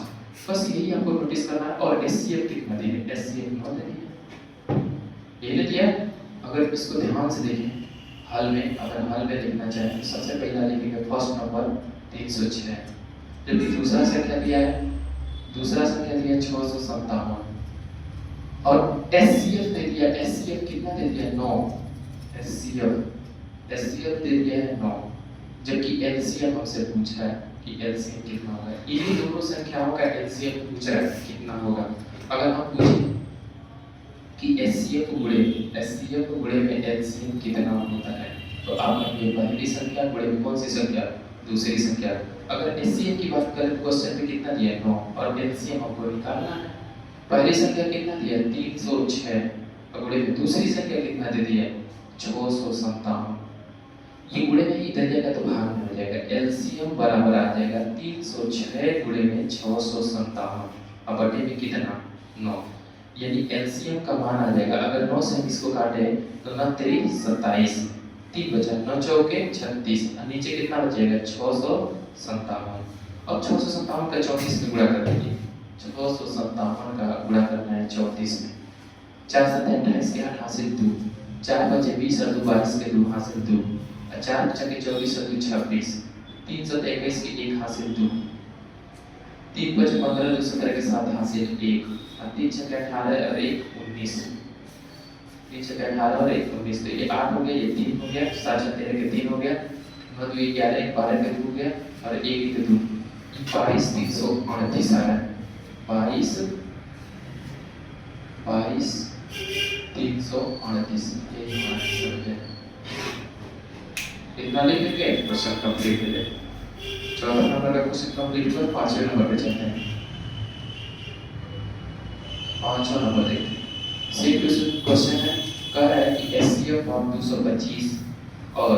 A: बस यही आपको नोटिस करना है। और एचसीएफ कितना दिया है, एचसीएफ 9 दिया, ये नहीं दिया। अगर इसको ध्यान से देखें हल में, अगर हल में लिखना चाहें तो सबसे पहला लिखेंगे फर्स्ट नंबर 306, जबकि दूसरा संख्या दिया है, दूसरा संख्या दिया 657 और एचसीएफ दे दिया, एचसीएफ कितना दे दिया 9, एचसीएफ दे दिया है 9, जबकि एलसीएम हमसे पूछ रहा है कि एलसीएम कितना होगा। इन्हीं दोनों संख्याओं का एलसीएम पूछ रहा है कितना होगा। अगर हम पूछें कि एचसीएफ गुणे में एलसीएम कितना होता है, तो आप कहेंगे पहली संख्या गुणे में कौन सी संख्या, दूसरी संख्या। अगर एचसीएफ की बात करें क्वेश्चन में कितना दिया है 9 और एलसीएम हमको निकालना है। पहली संख्या कितना दिया है 306 और गुणे में दूसरी संख्या कितना दे दिया 657, ये गुणे में इधर जाएगा तो भाग में हो जाएगा, एलसीएम बराबर आ जाएगा 306 गुणे में 657 और बटे में कितना 9, यानी एलसीएम का मान आ जाएगा। अगर 9 से हम इसको काटे तो 9 3 27, 3 बचा 9 चौके 36, नीचे कितना बचेगा 657। अब 657 का 34 में गुणा कर दीजिए, 657 का गुणा करना है 34 में, 4 7 28 के 8 हासिल 2, 4 बचे 20 और 2 22 के 2 हासिल 2, 4 बचा के 24 और 2 26, 3 7 21 के 1 हासिल 2, 3 बचे 15 2 17 के 7 हासिल 1, 3 6 18 और 1 19, 3 6 18 और 1 19, तो ये 8 हो गया, ये 3 हो गया, 7 13 के 3 हो गया, 9 2 11 12 के 2 हो गया और 1 के 2, 22 338 आ रहा है, 22 338 ये आंसर है। इतना लिख के क्वेश्चन कंप्लीट हो जाए। चौथा नंबर का क्वेश्चन कंप्लीट हुआ, पांचवें नंबर पे चलते हैं। पांचवा नंबर देखते हैं। सेम क्वेश्चन है, कह रहा है कि एचसीएफ ऑफ 225 और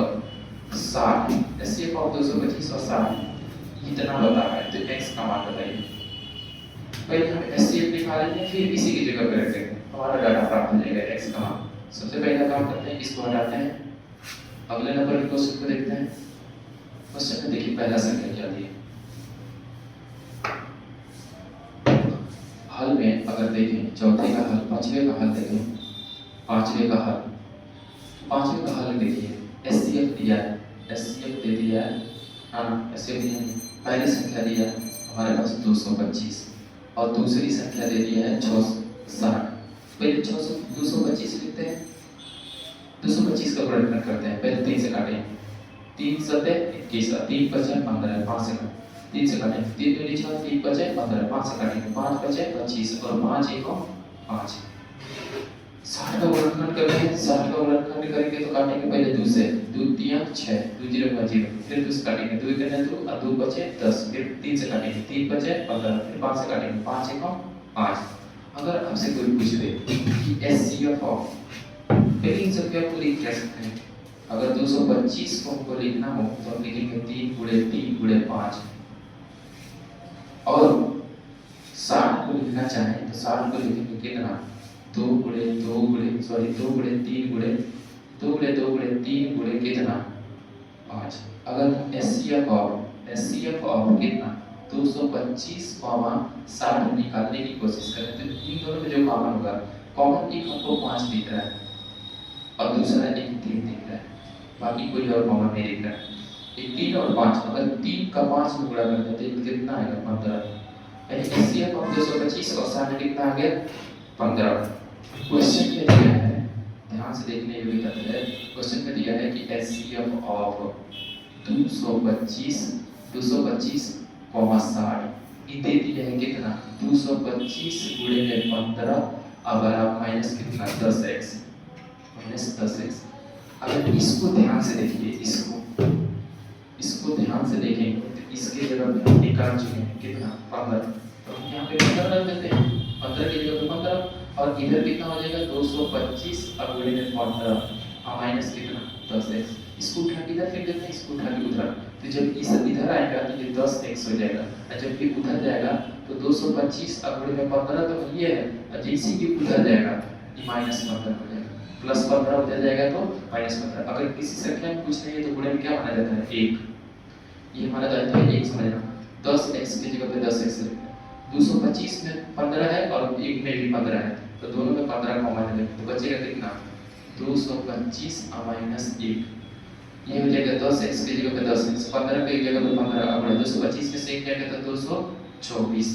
A: 60, एचसीएफ ऑफ 225 और 60 इतना बता रहा है, तो एक्स का मान बताइए। पहले हम एचसीएफ निकाल लेते हैं, फिर इसी की जगह पे रख देते हैं, हमारा डाटा प्राप्त हो जाएगा एक्स का मान। सबसे पहला काम करते हैं, इसको हटाते हैं। अगले नंबर के क्वेश्चन को देखते हैं। क्वेश्चन में देखिए पहला संख्या क्या दिया। हल में अगर देखें चौथे का हल, पांचवें का हल देखें, पांचवें का हल, पांचवें का हल देखिए एचसीएफ दिया है, एचसीएफ दे दिया है, हाँ एचसीएफ दिया है। पहली संख्या दिया हमारे पास 225 और दूसरी संख्या दे दिया है 660। पहले 225 लिखते हैं, 225 का गुणनखंड करते हैं। पहले 3 से काटें, 3 सते 21, 3 बचे 15, 5 से काटें, 3 से काटें, 3 दूनी 6, 3 बचे 15, 5 से काटेंगे, 5 बचे 25 और 5 1 5। 60 का गुणनखंड करते हैं, 60 का गुणनखंड करेंगे तो काटेंगे पहले 2 से, 2 3 6, 2 0 का 0, फिर 2 से काटेंगे, 2 करने 2 और 2 बचे 10, फिर 3 से काटेंगे, 3 बचे 15, फिर 5 से काटेंगे, 5 1 5। अगर आपसे कोई पूछ दे कि एचसीएफ ऑफ, पहली इन संख्या को लिख क्या सकते हैं। अगर 225 को हमको लिखना हो तो हम लिखेंगे 3 गुणे 3 गुणे 5, और 60 को लिखना चाहें तो 60 को लिखेंगे कितना, 2 गुणे 2 गुणे सॉरी 2 गुणे 3 गुणे 2 गुणे 2 गुणे 3 गुणे कितना 5। अगर एचसीएफ ऑफ कितना 225 60 निकालने की कोशिश करें तो इन दोनों में जो कॉमन होगा, कॉमन एक हमको 5 दिख रहा है और दूसरा एक 3 दिख रहा है, बाकी कोई और कॉमन नहीं दिख रहा है। एक 3 और 5, अगर 3 का 5 में गुणा कर देते तो कितना आएगा 15। एचसीएफ ऑफ 225 और 60 कितना आ गया 15। क्वेश्चन में दिया है, ध्यान से देखने योग्य तथ्य है, क्वेश्चन में दिया है कि एचसीएफ ऑफ 225 60 ये दे दिया है कितना 225 गुणे में 15, अगर आप माइनस कितना 10x, माइनस 10x। अगर इसको ध्यान से देखिए, इसको ध्यान से देखेंगे तो इसके जगह पे हम निकाल चुके हैं कितना 15, तो हम यहाँ पे 15 रख देते हैं, 15 की जगह पे 15 और इधर कितना हो जाएगा 225 और गुणे में 15 माइनस कितना 10x। इसको उठा के इधर फेंक देते हैं, इसको उठा के उधर, तो जब इस इधर आएगा तो ये 10x हो जाएगा, और जब ये उधर जाएगा तो 225 और गुणे में 15 तो ये है, और जैसे ही उधर जाएगा ये माइनस 15 हो जाएगा, प्लस 15 उधर जाएगा तो माइनस 15। अगर किसी संख्या में कुछ नहीं है तो गुणे में क्या माना जाता है 1, ये माना जाता है 1 समझना। 10x की जगह पे 10x लिखते हैं, 225 में 15 है और 1 में भी 15 है, तो दोनों में 15 कॉमन है, तो बचेगा कितना 225 माइनस 1, ये हो जाएगा 10x की जगह पे 10x, 15 की जगह पे 15, अब 225 में से 1 जाएगा तो 224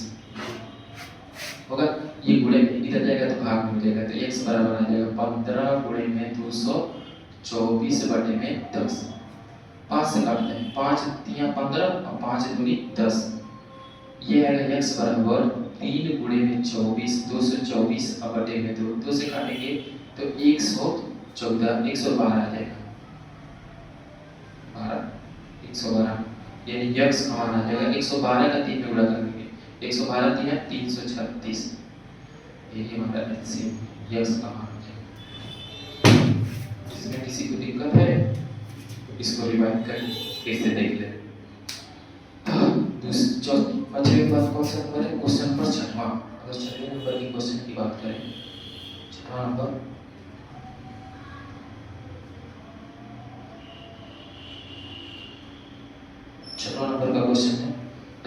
A: होगा, ये गुणे में इधर जाएगा तो भाग में मिलेगा, तो x बराबर आ जाएगा 15 गुणे में 224 बटे में 10। 5 से काटते हैं, 5 3 15 और 5 दूनी 10, ये आएगा x बराबर 3 गुणे में 24, 224 बटे में 2 से काटेंगे तो 114 112 आ जाएगा, 112, यानी x का मान आ जाएगा 112 का 3 में गुणा करेंगे, 112 3 336, यही हमारा एलसीएम x का मान आ जाएगा। इसमें किसी को दिक्कत है इसको रिवाइज कर कैसे देख ले। बचे के बाद कौन सा नंबर है, क्वेश्चन नंबर 6वां। अगर 6वें नंबर की क्वेश्चन की बात करें, 6वां नंबर का क्वेश्चन है,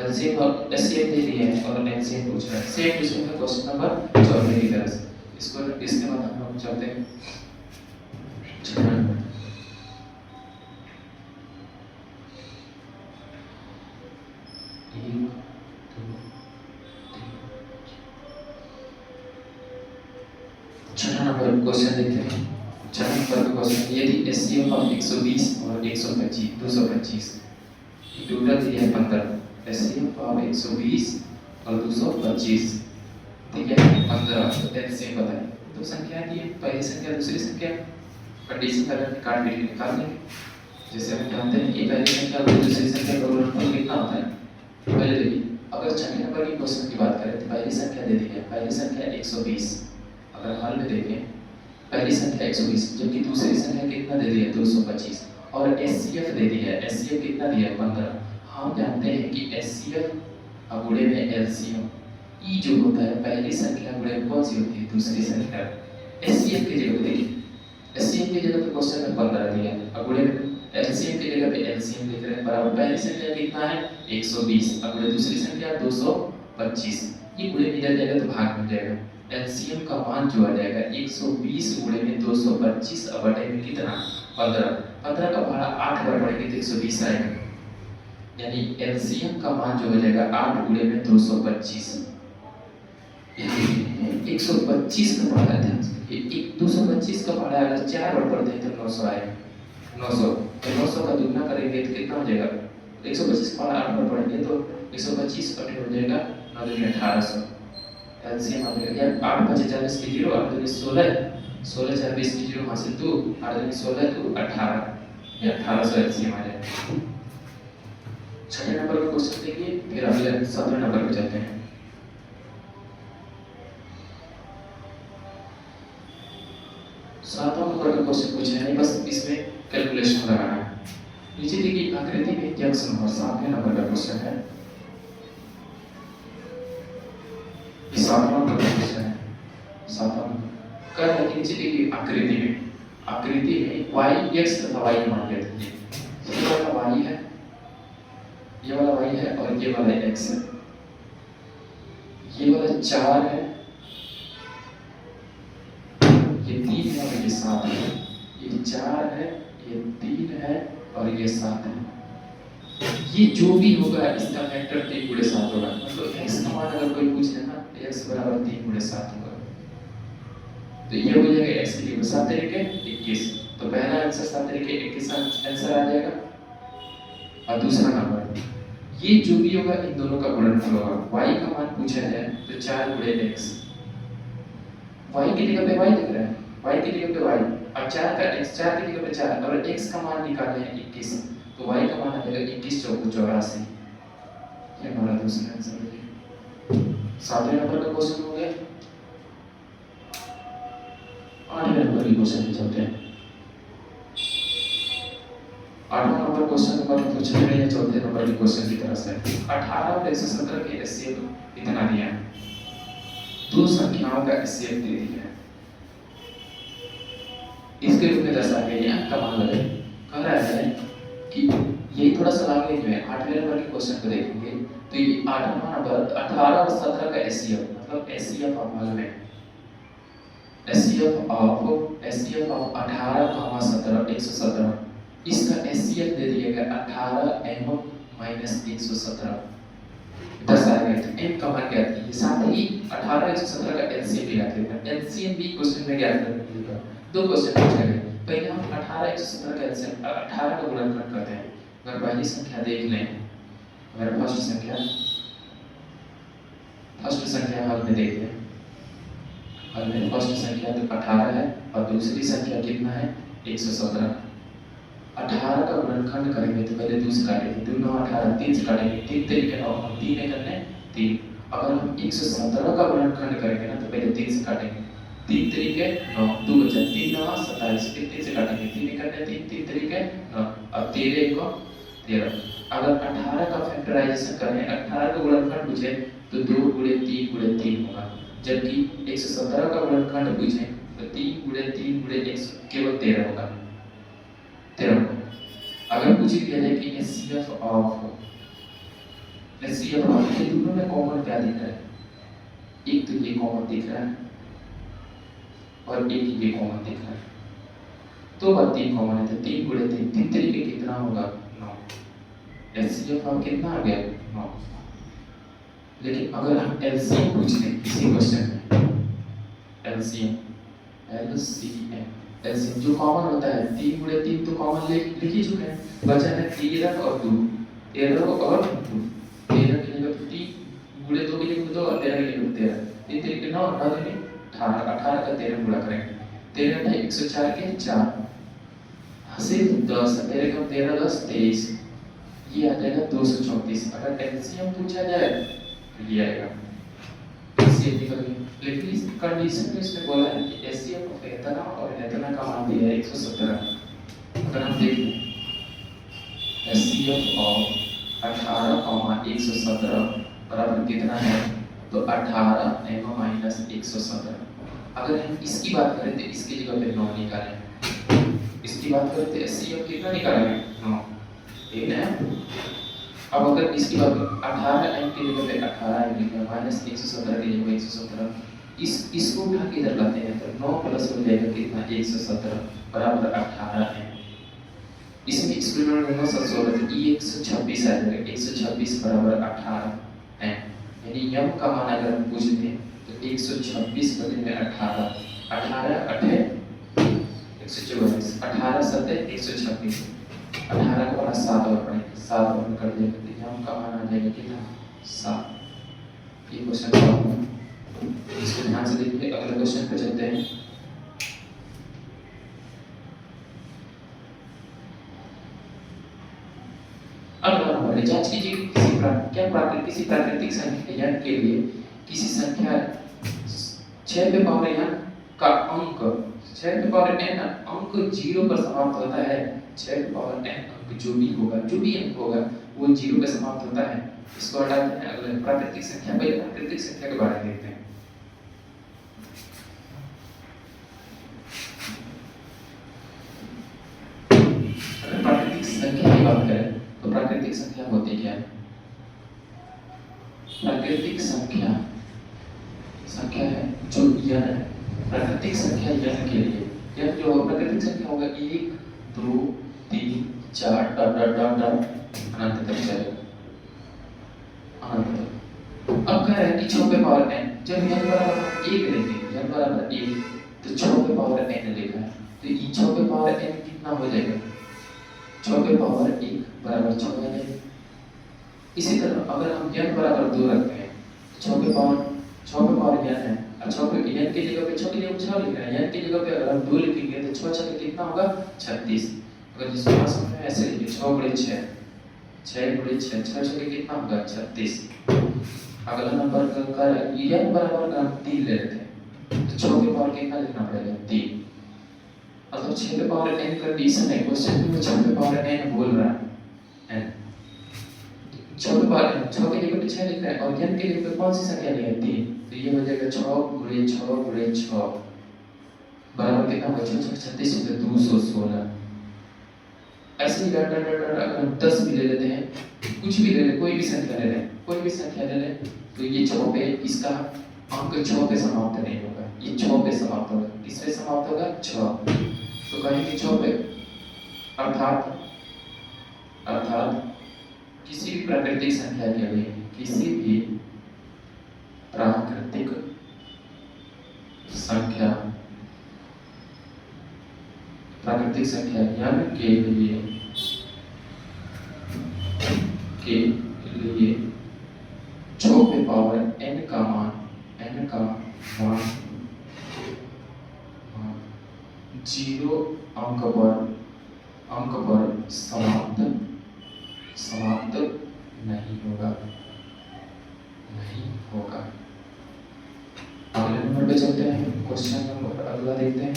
A: एलसीएम और एचसीएफ दे दिया है और एलसीएम पूछ रहा है, सेम क्वेश्चन का क्वेश्चन नंबर 14 की तरह से। इसको इसके बाद हम लोग चलते हैं 6वां नंबर। छठा नंबर क्वेश्चन देखते हैं। छठा नंबर का क्वेश्चन, यदि एचसीएफ ऑफ 120 और 125 225 टोटल दिया है 15, एचसीएफ ऑफ 120 और 225 ठीक है 15, तो एलसीएम बताएं। दो संख्या दी है, पहली संख्या दूसरी संख्या, कंडीशन लगा के काट के निकाल देंगे। जैसे हम जानते हैं कि पहली संख्या और दूसरी संख्या का गुणनफल कितना होता है। पहले देखिए, अगर छठे नंबर की क्वेश्चन की बात करें तो पहली संख्या दे दी है, पहली संख्या 120, अगर हल में देखें पहली संख्या 120 जबकि दूसरी संख्या कितना दे दिया 225, और एचसीएफ दे दिया है, एचसीएफ कितना दिया है 15। हम जानते हैं कि एचसीएफ गुणे में एलसीएम ई जो होता है पहली संख्या गुणे में कौन सी होती है, दूसरी संख्या। एचसीएफ की जगह पे देखिए, एचसीएफ की जगह पे क्वेश्चन में 15 दिया है, अब गुणे एलसीएम की जगह पे एलसीएम लिख रहे हैं, बराबर पहली संख्या कितना है 120, अब गुणे दूसरी संख्या 225, ये गुणे मिल जाएगा तो भाग मिल जाएगा। एलसीएम का मान जो आ जाएगा 120 गुणे में 225 अब बटे में कितना 15, 15 का भाड़ा 8 बार बढ़ेंगे तो 120 आएगा, यानी एलसीएम का मान जो हो जाएगा 8 गुणे में 225, 125 का भाड़ा ध्यान से 225 का भाड़ा अगर 4 बार बढ़ जाए तो 900 आएगा, 900 तो 900 का दुगना करेंगे तो कितना हो जाएगा, 125 का भाड़ा 8 बार बढ़ेंगे तो 125 बटे हो जाएगा 9 दूनी 1800, एलसीएम आ जाएगा यार 8 5 40 की 0, 8 दूनी 16, 16 4 20 की 0 हासिल 2, 8 दूनी 16 2 18, ये 1800 एलसीएम आ जाएगा। छठे नंबर का क्वेश्चन देखिए, फिर अगले 7वें नंबर पे जाते हैं। 7वां नंबर का क्वेश्चन पूछा है, बस इसमें कैलकुलेशन लगाना है। नीचे देखिए आकृति में यक्ष नंबर 7वें नंबर का क्वेश्चन है, 7वां नंबर का क्वेश्चन है, 7वां कर है कि नीचे देखिए आकृति में y x तथा y मान लेते हैं, ये वाला y है, ये वाला y है और ये वाला x है, ये वाला 4 है, ये 3 है और ये 7 है, ये 4 है, ये 3 है और ये 7 है। ये जो भी होगा इसका फैक्टर 3 गुणे 7 होगा, मतलब x का मान अगर कोई पूछ ले ना x बराबर 3 गुणे 7 होगा, तो ये हो जाएगा x की जगह 7 तरीके 21, तो पहला आंसर 7 तरीके 21 आंसर आ जाएगा। और दूसरा नंबर ये जो भी होगा इन दोनों का गुणनफल होगा, y का मान पूछा है तो 4 गुणे x, y की जगह पे y लिख रहे हैं, y की जगह पे y और 4 का x, 4 की जगह पे 4 और x का मान निकालना है 21, तो y का मान आ जाएगा 21 चौको 84, ये हमारा दूसरा आंसर हो गया। 7वें नंबर का क्वेश्चन हो गया। 8वें नंबर के क्वेश्चन में चलते हैं। 8वां नंबर क्वेश्चन नंबर तो चले गए 4थे नंबर के क्वेश्चन की तरफ से। 18 और 117 के एचसीएफ इतना दिया है, दो संख्याओं का एचसीएफ दे दिया है, इसके रूप में दर्शा गया है, अंक का मान लगाए, कह रहा है कि यही थोड़ा सा आगे जो है 8वें नंबर के क्वेश्चन को देखेंगे तो ये 8वां नंबर 18 और 17 का एचसीएफ, मतलब एचसीएफ आप मालूम है, एचसीएफ ऑफ 18, 17 117, इसका एचसीएफ दे दिया गया 18 m माइनस 117 दर्शाया गया, तो m का मान क्या है, साथ ही 18 117 का एलसीएम भी ज्ञात करना है, एलसीएम भी क्वेश्चन में ज्ञात करने के लिए दो क्वेश्चन पूछे गए। पहले हम 18 117 का एलसीएम 18 का गुणनखंड करते हैं, अगर पहली संख्या देख लें, अगर फर्स्ट संख्या हल में देख लें, हल में फर्स्ट संख्या तो 18 है और दूसरी संख्या कितना है 117, 18 का गुणनखंड करेंगे तो पहले 2 से काटेंगे, 2 9 18, 3 से काटेंगे, 3 तरीके 9 हम 3 में करने 3, अगर हम 117 का गुणनखंड करेंगे ना तो पहले 3 से काटेंगे, 3 तरीके 9, 2 बचा 3 9 27, फिर 3 से काटेंगे, 3 में करने 3 तरीके 9, अब 13 को 13। अगर 18 का फैक्टराइजेशन करें, 18 का गुणनखंड पूछे तो 2 गुणे 3 होगा, जबकि 117 का गुणनखंड पूछे तो 3 गुणे 1 केवल 13 होगा, 13। अगर पूछ लिया जाए कि एचसीएफ ऑफ ये दोनों में कॉमन क्या दिख रहा है, एक तो ये कॉमन दिख रहा है और एक ये कॉमन दिख रहा है, तो बात 3 कॉमन है, तो 3 गुणे 3 तरीके कितना होगा 9, एचसीएफ ऑफ कितना आ गया 9। लेकिन अगर हम एलसीएम पूछ लें इसी क्वेश्चन में, एलसीएम जो कॉमन होता है 3 गुणे 3 तो कॉमन लिख ही चुके हैं, बचा है 13 और 2, 13 और 2, 13 के लिए 3 गुणे 2 के लिए 2 और 13 के लिए 13, 3 तरीके 9 9 दूनी 18, 18 का 13 गुणा करेंगे, 13 है 104 के 4 हासिल 10, 13 का 13 10 23, ये आ जाएगा 234। अगर एलसीएम पूछा जाए तो ये आएगा एचसीएफ निकल गया, लेकिन इस कंडीशन में इसने बोला है कि एचसीएफ ऑफ इतना और इतना का मान दिया है 117। अगर हम देख लें एचसीएफ ऑफ 18, 117 बराबर कितना है तो 18 m माइनस 117। अगर हम इसकी बात करें तो इसकी जगह पे 9 निकालें, इसकी बात करें तो HCF कितना निकालेंगे 9, ठीक है। अब अगर इसकी बात 18 m की जगह पे 18 m लिखा माइनस 117 की जगह 117, इसको उठा के इधर लाते हैं तो 9 प्लस हो जाएगा कितना 117 बराबर 18 m। इसमें स्क्वायर रूट में 9 16 तो ये 126 आ जाएगा, 126 बराबर 18 m। यानी m का मान अगर हम पूछते हैं तो 126 बटे में 18, 18 8 144, 18 7 126, 18 को बड़ा 7 और पढ़ेंगे, 7 और कर देंगे तो m का मान आ जाएगा कितना 7। ये क्वेश्चन सॉल्व हुआ, इसको ध्यान से देखिए। अगले क्वेश्चन पे चलते हैं। अगला नंबर जांच कीजिए किसी प्राकृतिक संख्या n के लिए किसी संख्या 6 पे पावर n का अंक 6 पे पावर n अंक 0 पर समाप्त होता है। 6 पे पावर n अंक जो भी अंक होगा वो 0 पे समाप्त होता है। इसको हटाते हैं। अगले प्राकृतिक संख्या, पहले प्राकृतिक संख्या के बारे में देखते हैं। अगर प्राकृतिक संख्या की बात करें तो प्राकृतिक संख्या होती क्या है? प्राकृतिक संख्या है जो n है। प्राकृतिक संख्या n के लिए n जो प्राकृतिक संख्या होगा 1 2 3 4 अनंत तक चलेगा, अनंत तक। अब कह रहे हैं कि 6 पे पावर n, जब n बराबर 1 लेंगे, n बराबर 1 तो 6 पे पावर n लिखा है तो ये 6 पे पावर n कितना हो जाएगा? 6 पे पावर 1 बराबर 6 हो जाएगा। इसी तरह अगर हम n बराबर 2 रखते हैं तो 6 पे पावर n है, और 6 पे n की जगह पे 6 की जगह 6 लिख रहे हैं, n की जगह पे अगर हम 2 लिखेंगे तो 6 6 कितना होगा 36। अगर जिसको आंसर में ऐसे लिखिए 6 गुणे 6 6 गुणे 6 6 6 कितना होगा 36। अगला नंबर का n बराबर हम 3 ले लेते हैं तो 6 के पावर कितना लिखना पड़ेगा 3। मतलब 6 के पावर n कंडीशन है, क्वेश्चन में 6 के पावर n बोल रहा है n 6 के पावर 6 के जगह पे 6 लिख रहा है और n के जगह पे कौन सी संख्या ली है 3, तो ये हो जाएगा 6 गुणे 6 गुणे 6 बराबर कितना होगा 6 6 36 तो 216। ऐसे ही अगर हम 10 भी ले लेते हैं, कुछ भी ले ले, कोई भी संख्या ले लें, कोई भी संख्या ले लें तो ये 6 पे इसका अंक 6 पे समाप्त नहीं होगा, ये 6 पे समाप्त होगा। किस पे समाप्त होगा 6, तो कहेंगे 6 पे। अर्थात किसी भी प्राकृतिक संख्या के लिए, किसी भी प्राकृतिक संख्या n के लिए 6 पे पावर n का मान 0 अंक पर समाप्त नहीं होगा। अगले नंबर पे चलते हैं, क्वेश्चन नंबर अगला देखते हैं।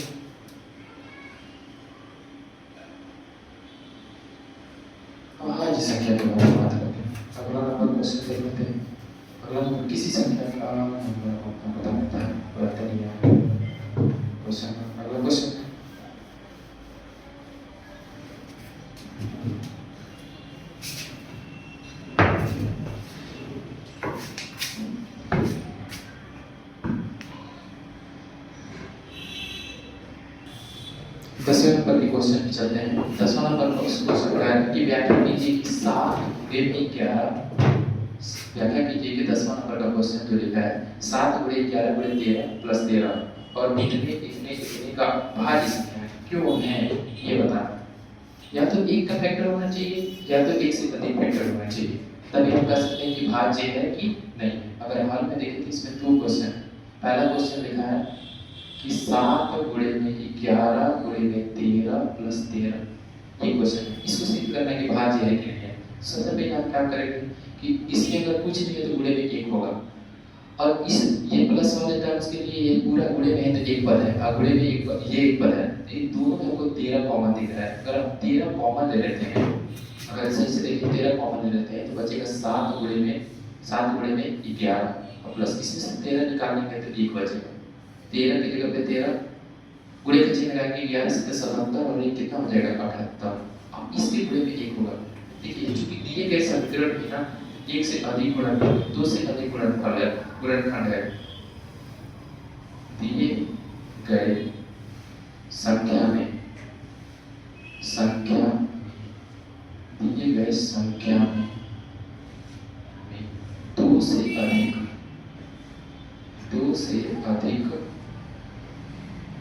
A: आज संख्या के बारे में बात करते हैं। अगला नंबर क्वेश्चन देख लेते हैं। अगला नंबर किसी संख्या का नंबर आपको पता होता है, पता नहीं है क्वेश्चन। अगला क्वेश्चन दसवें नंबर के क्वेश्चन पे चलते हैं। 10वां नंबर का क्वेश्चन क्या है कि व्याख्या कीजिए कि 7 गुणे 11, व्याख्या कीजिए कि 10वां नंबर का क्वेश्चन जो लिखा है 7 गुणे 11 गुणे 13 प्लस 13 और इतने का भाज्य संख्या क्यों है ये बता। या तो एक का फैक्टर होना चाहिए या तो एक से अधिक फैक्टर होना चाहिए, तभी हम कह सकते हैं कि भाज्य है कि नहीं। अगर हाल में देखें तो इसमें 2 क्वेश्चन, पहला क्वेश्चन लिखा है कि 7 गुणे 11 गुणे 13 प्लस 13, ये क्वेश्चन है। इसको सिद्ध करना कि भाज्य है कि नहीं है। सबसे पहले आप क्या करेंगे कि इसमें अगर कुछ नहीं है तो गुणे में 1 होगा, और इस ये प्लस वाले टर्म्स के लिए ये पूरा गुणे में है तो 1 पद है, और गुणे में ये 1 पद है, इन दोनों में हमको 13 कॉमन दिख रहा है। अगर हम 13 कॉमन ले लेते हैं, अगर सही से देखिए 13 कॉमन ले लेते हैं तो बचेगा 7 गुणे में 11 और प्लस इसमें से 13 निकालेंगे तो 1 बचेगा। 13 की जगह पे 13 गुणे का चिन्ह लगा के 11 से 77 और ये कितना हो जाएगा 78। अब इसके गुणे में 1 होगा। देखिए चूंकि दिए गए समीकरण में ना 1 से अधिक गुणनफल 2 से अधिक गुणनफल है, गुणनखंड है। दिए गए संख्या में दिए गए संख्या में 2 से अधिक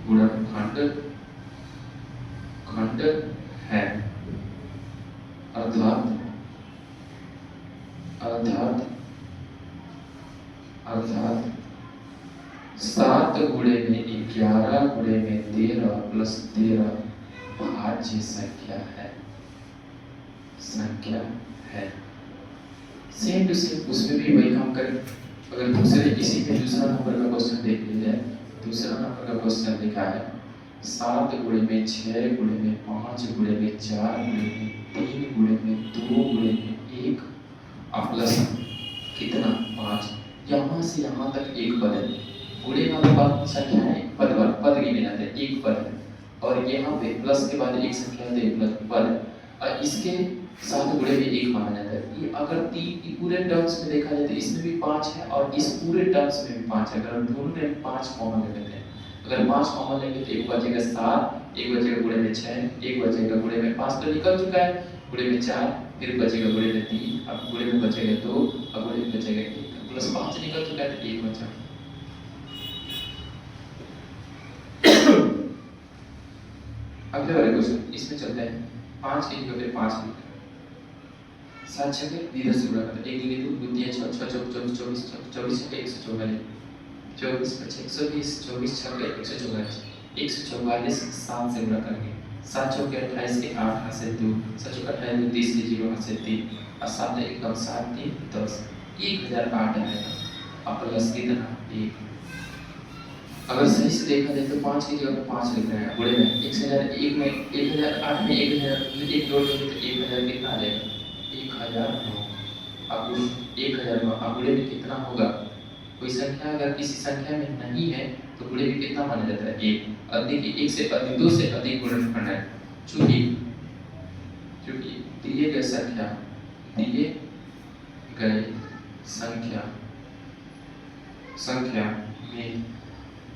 A: गुणनखंड है, अर्थात 7 गुणे में 11 गुणे में 13 प्लस 13 भाज्य संख्या है। सेम टू सेम उसमें भी वही काम करें। अगर दूसरे इसी में दूसरा नंबर का क्वेश्चन देख लिया जाए, दूसरा नंबर का क्वेश्चन लिखा है 7 गुणे में 6 गुणे में 5 गुणे में 4 गुणे में 3 गुणे में 2 गुणे में 1 प्लस कितना 5। यहाँ से यहाँ तक एक पद है, गुणे वाला पद संख्या है, पद गिने जाते हैं, एक पद है। और यहाँ पे प्लस के बाद एक संख्या है तो एक पद है, और इसके 7 गुणे में 1 माना जाता है। ये अगर पूरे टर्म्स में देखा जाए तो इसमें भी 5 है और इस पूरे टर्म्स में भी 5 है। अगर हम दोनों में 5 कॉमन ले लेते हैं, अगर 5 कॉमन लेंगे तो एक बचेगा 7, एक बचेगा गुणे में 6, एक बचेगा गुणे में 5 तो निकल चुका है, गुणे में 4, फिर बचेगा गुणे में 3, अब गुणे में बचेगा 2 और गुणे में बचेगा 1, प्लस 5 निकल चुका है तो 1 बचा। अगले वाले क्वेश्चन इसमें चलते हैं। 5 की जगह पे 5 लिखा 7 छके इधर से गुणा करते हैं, 1 2 2 3 6 6 24 24 24 छके 144, 24 5 120, 24 छके 144, 144 7 से गुणा करेंगे। 7 चौके 28 के 8 हाथ से 2, 7 चौके 28 में 30 के 0 हाथ से 3 और 7 एकदम 7 3 10 1008 आएगा। अब प्लस कितना 1। अगर सही से देखा जाए तो 5 की जगह पे 5 लिख रहे हैं, गुणे में 1001 में 1008 में 1000 जोड़ देंगे तो 1000 कितना आ जाएगा 1009। अब 1009 अब गुणे में कितना होगा, कोई संख्या अगर किसी संख्या में नहीं है तो गुणे में कितना माना जाता है 1। अब देखिए 1 से अधिक 2 से अधिक गुणनखंड है, चूंकि दिए गए संख्या में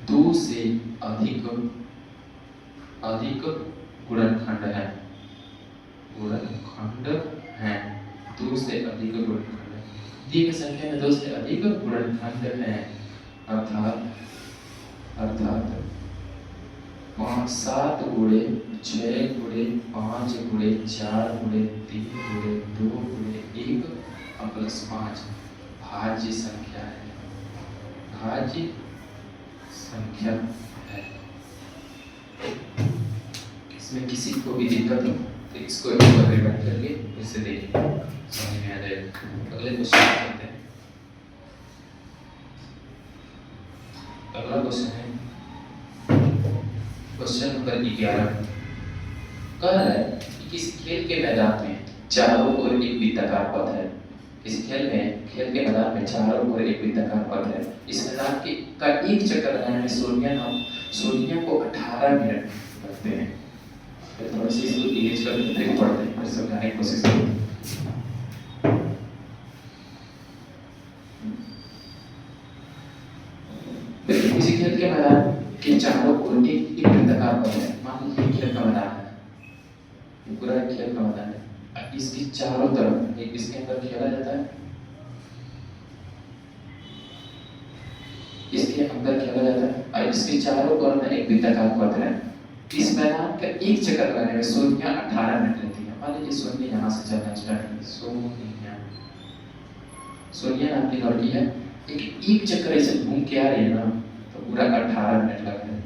A: 2 से अधिक गुणनखंड है, 2 से अधिक गुणनखंड है। दिए गए संख्या में 2 से अधिक गुणनखंड है, अर्थात 7 गुणे 6 गुणे 5 गुणे 4 गुणे 3 गुणे 2 गुणे 1 और प्लस 5 भाज्य संख्या है, इसमें किसी को भी दिक्कत हो तो इसको एक बार रिवाइज करके इससे देखिए समझ में आ जाएगा। अगले क्वेश्चन करते हैं। अगला क्वेश्चन है क्वेश्चन नंबर 11। कह रहा है कि किसी खेल के मैदान में चारों ओर एक वृत्ताकार पथ है। इस खेल के मैदान में चारों ओर एक वृत्ताकार पथ है। इस मैदान का एक चक्कर लगाने में सोनिया को 18 मिनट लगते हैं। थोड़ा सी इसको इरेज कर देते हैं, पढ़ते हैं, फिर समझाने की कोशिश करते हैं। किसी खेल के मैदान के चारों ओर एक वृत्ताकार पथ है। मान लीजिए खेल का मैदान है, ये पूरा खेल का मैदान है, इसकी चारों तरफ इसके अंदर खेला जाता है, इसके अंदर खेला जाता है और इसके चारों कोनों में एक वृत्ताकार पथ है। इस मैदान का एक चक्कर लगाने में सोनिया 18 मिनट लेती है। मान लीजिए सोनिया यहाँ से चलना स्टार्ट की, सोनिया नाम की लड़की है, एक चक्कर ऐसे घूम के आ रही है ना तो पूरा 18 मिनट लग रहे हैं।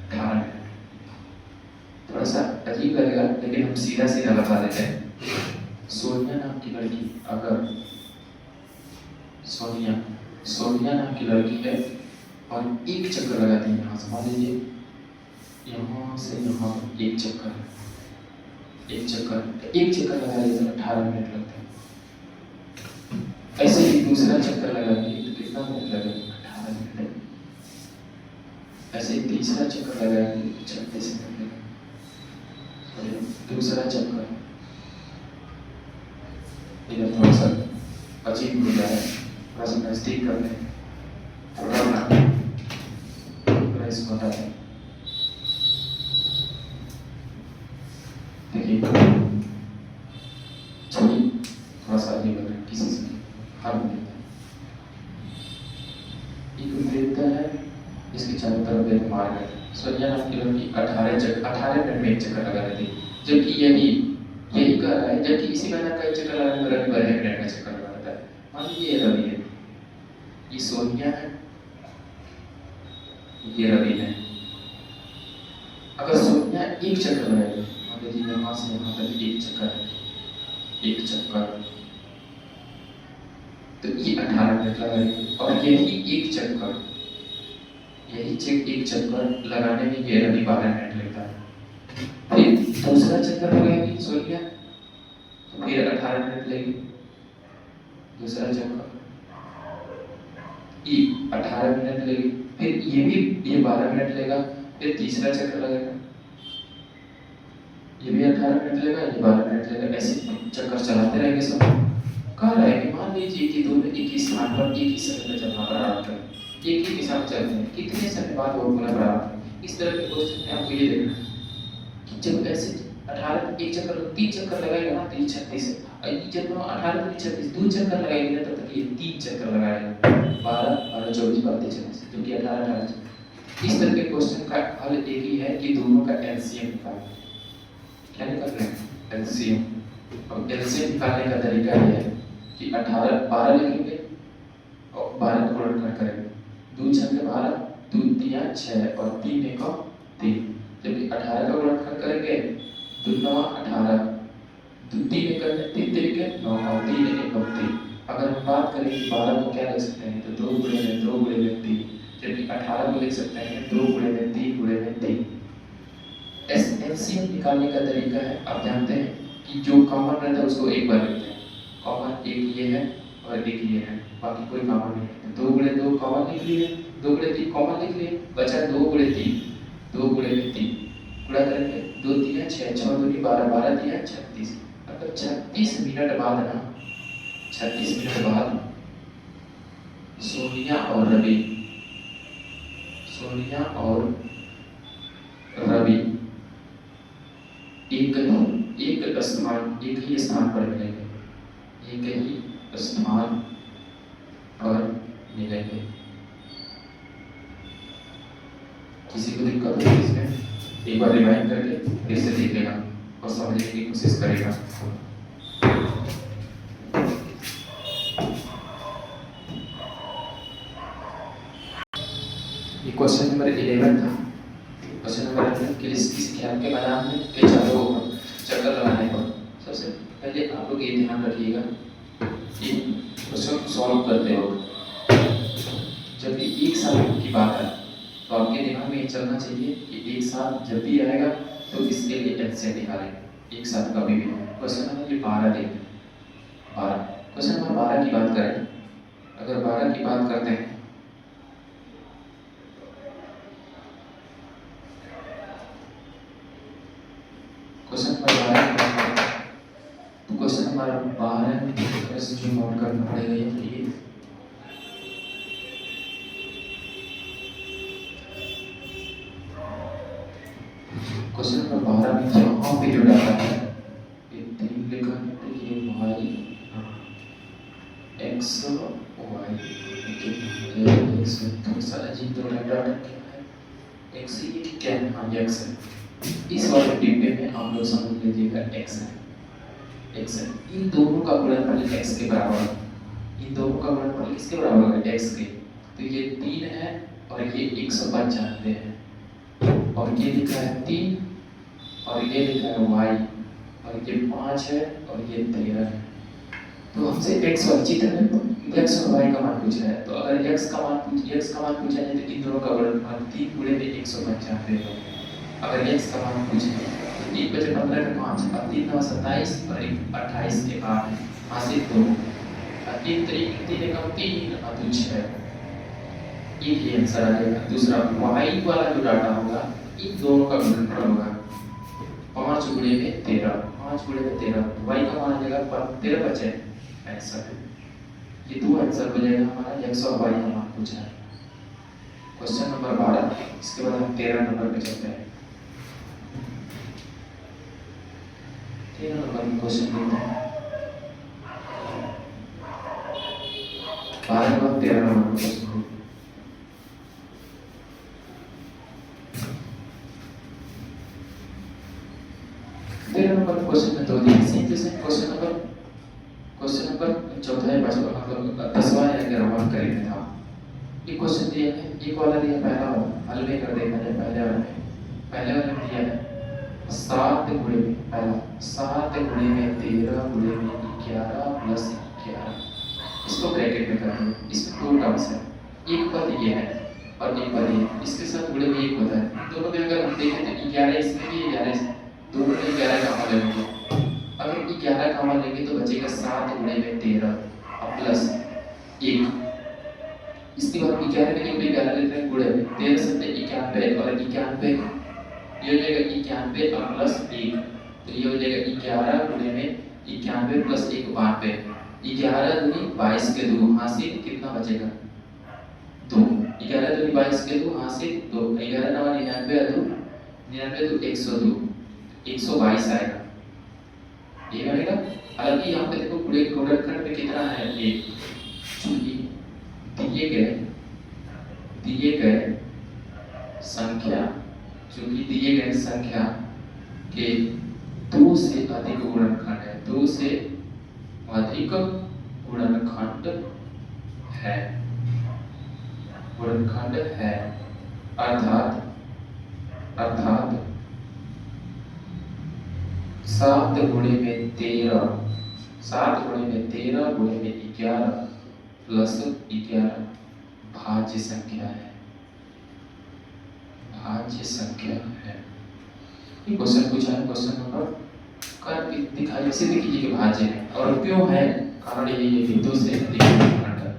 A: 18 मिनट थोड़ा सा अजीब लगेगा लेकिन हम सीधा बता देते हैं। सोनिया नाम की लड़की, अगर सोनिया नाम की लड़की है और एक चक्कर लगाती है यहाँ से, मान लीजिए यहाँ से यहाँ एक चक्कर लगा लिया तो 18 मिनट लगते हैं। ऐसे ही दूसरा चक्कर लगाएंगे तो कितना मिनट लगेगा? 18 मिनट। ऐसे तीसरा चक्कर लगाएंगे 36 मिनट लगेगा। दूसरा चक्कर इधर थोड़ा सा अजीब हो जाए, थोड़ा सा नजदीक कर लें, थोड़ा इसको हटा दें। देखिए छवि थोड़ा सा अजीब लग रहा है, किसी से हाथ में देता है, एक देता है, इसके चारों तरफ वेद मार गए। सोनिया नाम की लड़की 18 मिनट में एक चक्कर लगा रही थी, जबकि यही कह रहा है, जबकि इसी महीना का एक चक्कर लगाने में रवि 12 मिनट का चक्कर लगाता है। मान लीजिए ये रवि है, ये सोनिया है, ये रवि है। अगर सोनिया एक चक्कर लगाएगी, मान लीजिए यहाँ से यहाँ तक एक चक्कर, तो ये 18 मिनट लगाएगी, और यही एक चक्कर लगाने में ये रवि 12 मिनट लगता है। फिर दूसरा चक्कर लगाएगी सोनिया, तो फिर 18 मिनट लगेगी। दूसरा चक्कर ये 18 मिनट लगेगी, फिर ये 12 मिनट लेगा। फिर तीसरा चक्कर लगेगा, ये भी 18 मिनट लेगा, ये 12 मिनट लेगा। ऐसे चक्कर चलाते रहेंगे सब। कह रहा है कि मान लीजिए कि दोनों एक ही स्थान पर एक ही समय में चलना बराबर है, एक ही दिशा में चलते हैं, कितने समय बाद वो पुनः बराबर। इस तरह के क्वेश्चन में आपको ये देखना है कि जब ऐसे 18 एक चक्कर 3 चक्कर लगाएगा ना, तो ये 36 है। जब 18 से 36 2 चक्कर लगाएंगे ना, तब तक ये 3 चक्कर लगाएगा। 12 12 24 32 36, जो कि 18 18। इस तरह के क्वेश्चन का हल एक ही है कि दोनों का एलसीएम निकालें। क्या निकाल रहे हैं? एलसीएम। अब एलसीएम निकालने का तरीका यह है कि 18 12 लिखेंगे और 12 को गुणा करेंगे। 2 6 12, 2 3 6 और 3 1 3। जबकि 18 का गुणनखंड करेंगे 2 9 18, 2 3 1 3 3 9 और 3 1 3। अगर हम बात करें कि 12 को क्या लिख सकते हैं, तो 2 गुणे में 2 गुणे में 3, जबकि 18 को लिख सकते हैं 2 गुणे में 3 गुणे में 3। एलसीएम निकालने का तरीका है, आप जानते हैं कि जो कॉमन रहता है उसको एक बार लिखते हैं। कॉमन एक ये है और एक ये है, बाकी कोई कॉमन नहीं है। 2 गुणे 2 कॉमन लिख लिए, 2 गुणे 3 कॉमन लिख लिए, बचा 2 गुणे 3, 2 गुणे में 3 गुणा करेंगे। 2 3 6 6 2 12 12 3 36। अगर 36 मिनट बाद ना, 36 मिनट बाद सोनिया और रवि एक ही स्थान पर मिलेंगे, किसी को दिक्कत है इसमें, एक बार रिवाइंड करके फिर से देखेगा और समझने की कोशिश करेगा। ये क्वेश्चन नंबर 11 था। क्वेश्चन नंबर 11 के इस ख्याल के मैदान में के चारों चक्कर लगाने पर सबसे पहले आप लोग ये ध्यान रखिएगा कि क्वेश्चन सॉल्व करते हो जब भी एक साल की बात है, तो आपके दिमाग में ये चलना चाहिए कि एक साथ जब भी आएगा तो इसके लिए एलसीएम निकालेंगे। एक साथ कभी भी क्वेश्चन नंबर 12 देखें। 12 क्वेश्चन नंबर 12 की बात करें, अगर 12 की बात करते हैं क्वेश्चन नंबर 12 की बात करें तो क्वेश्चन नंबर 12 में कैसे जो नोट करना पड़ेगा ये क्वेश्चन नंबर 12 में यहाँ पे जो डाटा है ये 3 लिखा है, तो ये y x y x थोड़ा सा अजीब तो डाटा क्या है, x ये क्या है? हाँ ये x है। इस वाले डिब्बे में आप लोग समझ लीजिएगा x है। इन दोनों का गुणनफल x के बराबर है। इन दोनों का गुणनफल किसके बराबर है? x के। तो ये 3 है और ये 195 है, और ये लिखा है 3 और ये लिखा है y, और ये 5 है और ये 13 है। तो हमसे x और चित्र में x और y का मान पूछा है, तो अगर x का मान पूछा है तो इन दोनों का गुणनफल 3 गुणे में 195 है। अगर x का मान पूछे तो 3 बचे 15 में 5 और 3 9 27 और 1 28 के 8 हासिल 2। एक तरीके 3 एकम 3 और 6, एक ही आंसर आ जाएगा। दूसरा y वाला जो डाटा होगा इन दोनों का गुणनफल होगा 5 गुणे में 13, 5 गुणे में 13, y का मान आ जाएगा 13 बचे 65। ये दो आंसर हो जाएगा हमारा 122 मान पूछा है क्वेश्चन नंबर 12। इसके बाद हम 13 नंबर पे चलते हैं। 13 नंबर में क्वेश्चन लेते हैं 12 और 13 नंबर में क्वेश्चन। 13 नंबर क्वेश्चन में तो same to same question number चौथा है मतलब 10वां या 11वां करेंगे था। ये क्वेश्चन दिया है, एक वाला दिया पहला वाला हल में कर देखा जाए। पहले वाले में दिया है 7 गुणे में पहला 7 गुणे में 13 गुणे में 11 प्लस 11, इसको ब्रैकेट में कर दो। इसमें दो टर्म्स है, एक पद ये है और एक पद ये, इसके साथ गुणे में एक होता है। दोनों में अगर हम देखें तो 11 इसमें भी 11 इसमें, दोनों में 11 का मान लेंगे। अगर 11 का मान लेंगे तो बचेगा 7 गुणे में 13 और प्लस 1। इसके बाद 11 में 11 लेते हैं गुणे में 13 से 91 और 91 ये हो जाएगा 91 और प्लस 1, तो ये हो जाएगा 11 गुणे में 91 प्लस 1 92। 11 दूनी 22 के 2 हासिल कितना बचेगा 2। 11 दूनी 22 के 2 हासिल 2। 11 नवा 99 2 99 2 102 122 आएगा ये बनेगा। हालांकि यहाँ पे देखो पूरे गुणनखंड में कितना है 1, चूंकि दिए गए संख्या के 2 से अधिक गुणनखंड है, 2 से अधिक गुणनखंड है अर्थात 7 गुणे में 13 गुणे में 11 प्लस 11 भाज्य संख्या है। ये क्वेश्चन पूछा है क्वेश्चन नंबर कर दिखाई इसे देखिए कि भाज्य है और क्यों है, कारण यही है कि 2 से अधिक गुणनखंड है।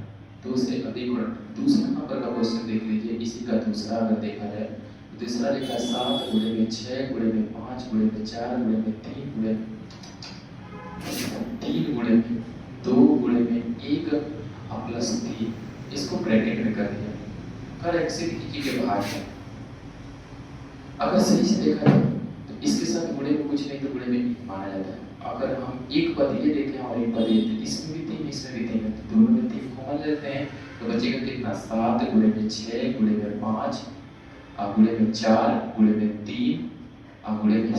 A: 2 से अधिक गुणनखंड दूसरा नंबर का क्वेश्चन देख लीजिए। इसी का दूसरा अगर देखा जाए तो दूसरा लिखा है 7 गुणे में 6 गुणे में 5 गुणे में 4 गुणे में 3 गुणे में 2 गुणे में 1 प्लस 3, इसको ब्रैकेट में कर दिया। कर एक्सिट कीजिए भाग है। अगर सही से देखा जाए तो इसके साथ गुणे में कुछ नहीं तो गुणे में माना जाता है। अगर हम एक पद ये देखें और एक पद ये देखें, इसमें भी 3 इसमें भी 3 तो दोनों में 3 कॉमन लेते हैं तो बचेगा कितना 7 गुणे में 6 गुणे में 5 गुणे में 4 गुणे में 3 गुणे में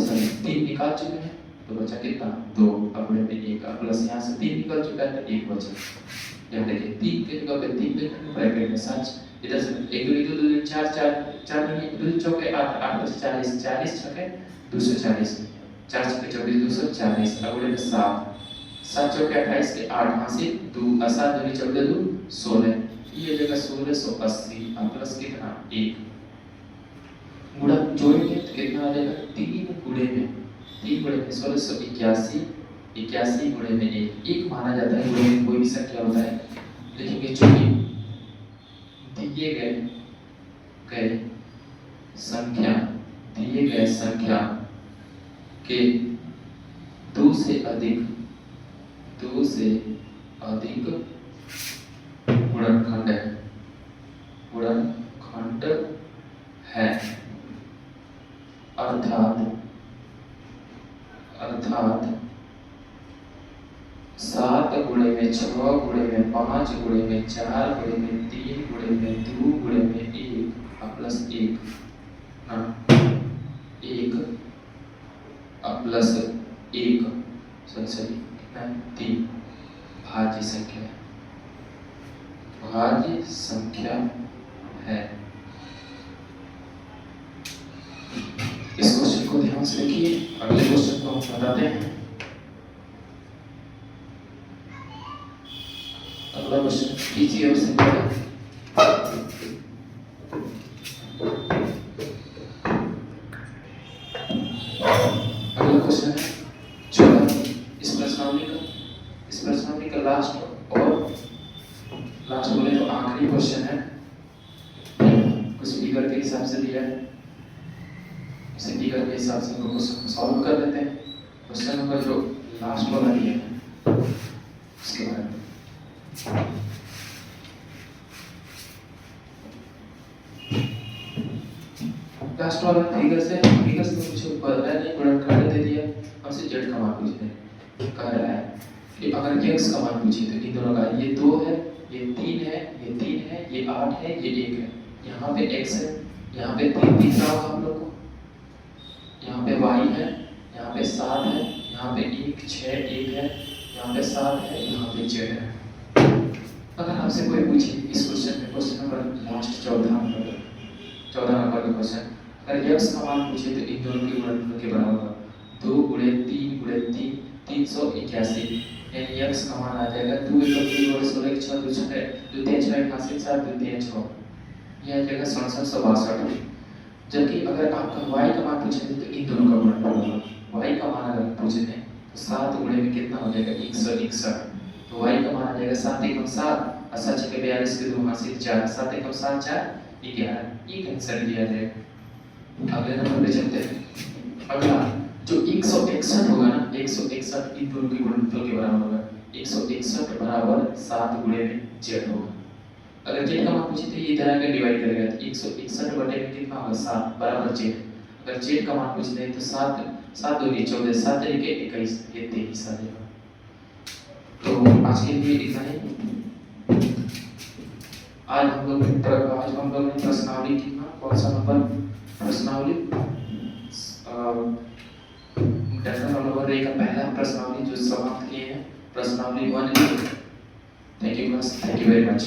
A: 3 निकाल चुके हैं तो बचा कितना 2 गुणे में 1 प्लस यहाँ से 3 निकल चुका है तो 1 बचा। यहाँ देखिए 3 के जगह पे 3 लिखेंगे ब्रैकेट में 7, इधर से 1 2 2 4 4 नहीं 2 चौके 8 8 बचे 40 40 छके 240 4 छके 24 240 गुणे में 7 चौके 28 के 8 यहाँ से 2 7 दूनी 14 2 16, ये हो जाएगा 1680 प्लस कितना 1 गुणा जोड़ेंगे तो कितना आ जाएगा 3 गुणे में 1681 81 गुणे में 1 माना जाता है। गुणे में कोई भी संख्या होता है, लिखेंगे चूंकि दिए गए संख्या के 2 से अधिक गुणनखंड है अर्थात 7 गुणे में 6 गुणे में 5 गुणे में 4 गुणे में 3 गुणे में 2 गुणे में 1 प्लस 1 प्लस 1 सॉरी कितना 3 भाज्य संख्या है। इस क्वेश्चन को ध्यान से देखिए। अगले क्वेश्चन को हम बताते हैं। अगला क्वेश्चन इजी और सिंपल है। अगला क्वेश्चन है 14। इस प्रश्नावली का लास्ट और क्वेश्चन है, कुछ फिगर के हिसाब से दिया है, उसी फिगर के हिसाब से हम क्वेश्चन को सॉल्व कर लेते हैं। क्वेश्चन नंबर जो लास्ट वाला दिया है उसके बारे में लास्ट वाला फिगर से कुछ बदला नहीं, गुणन करने दे दिया, हमसे जेड का मान पूछते हैं। कह रहा है कि अगर x का मान पूछे तो इन दोनों का ये 2 है, ये 3 है, ये 3 है, ये 8 है, ये 1 है। यहाँ पे x है, यहाँ पे 3 दिख रहा होगा हम लोग को, यहाँ पे y है, यहाँ पे 7 है, यहाँ पे 1 6 1 है, यहाँ पे 7 है, यहाँ पे z है। अगर आपसे कोई पूछे इस क्वेश्चन में, क्वेश्चन नंबर लास्ट 14 नंबर का क्वेश्चन, अगर x का मान पूछे तो इन दोनों के गुणनफल के बराबर होगा 2 × 3 × 3 381, यानी x का मान आ जाएगा 2 × 3 = 16 6 2 6 2 3 6 81 7 2 3 6, यह आ जाएगा 6762। जबकि अगर आपका y का मान पूछे तो इन दोनों का गुणनफल होगा, y का मान अगर पूछे तो 7 गुणे में कितना हो जाएगा 161, तो y का मान आ जाएगा 7 × 7 और 7 × 42 के 2 हाथ से 4 7 × 7 4 11, ये आंसर दिया जाएगा। अगले नंबर पे चलते हैं। अगला जो 161 होगा ना, 161 इन दोनों के गुणनफल के बराबर होगा, 161 बराबर 7 गुणे में z होगा। अगर z का मान पूछे तो ये इधर आके डिवाइड करेगा, तो 161 बटे में कितना होगा 7 बराबर z। अगर z का मान पूछते हैं तो 7 7 2 14 7 3 21 ये 23 आ जाएगा। तो आज के लिए इतना ही। आज हम लोग ने प्रश्नावली की, कौन सा नंबर प्रश्नावली, डेटा नंबर 1 का पहला प्रश्नावली जो समाप्त किए हैं, प्रश्नावली 1। Thank you very much.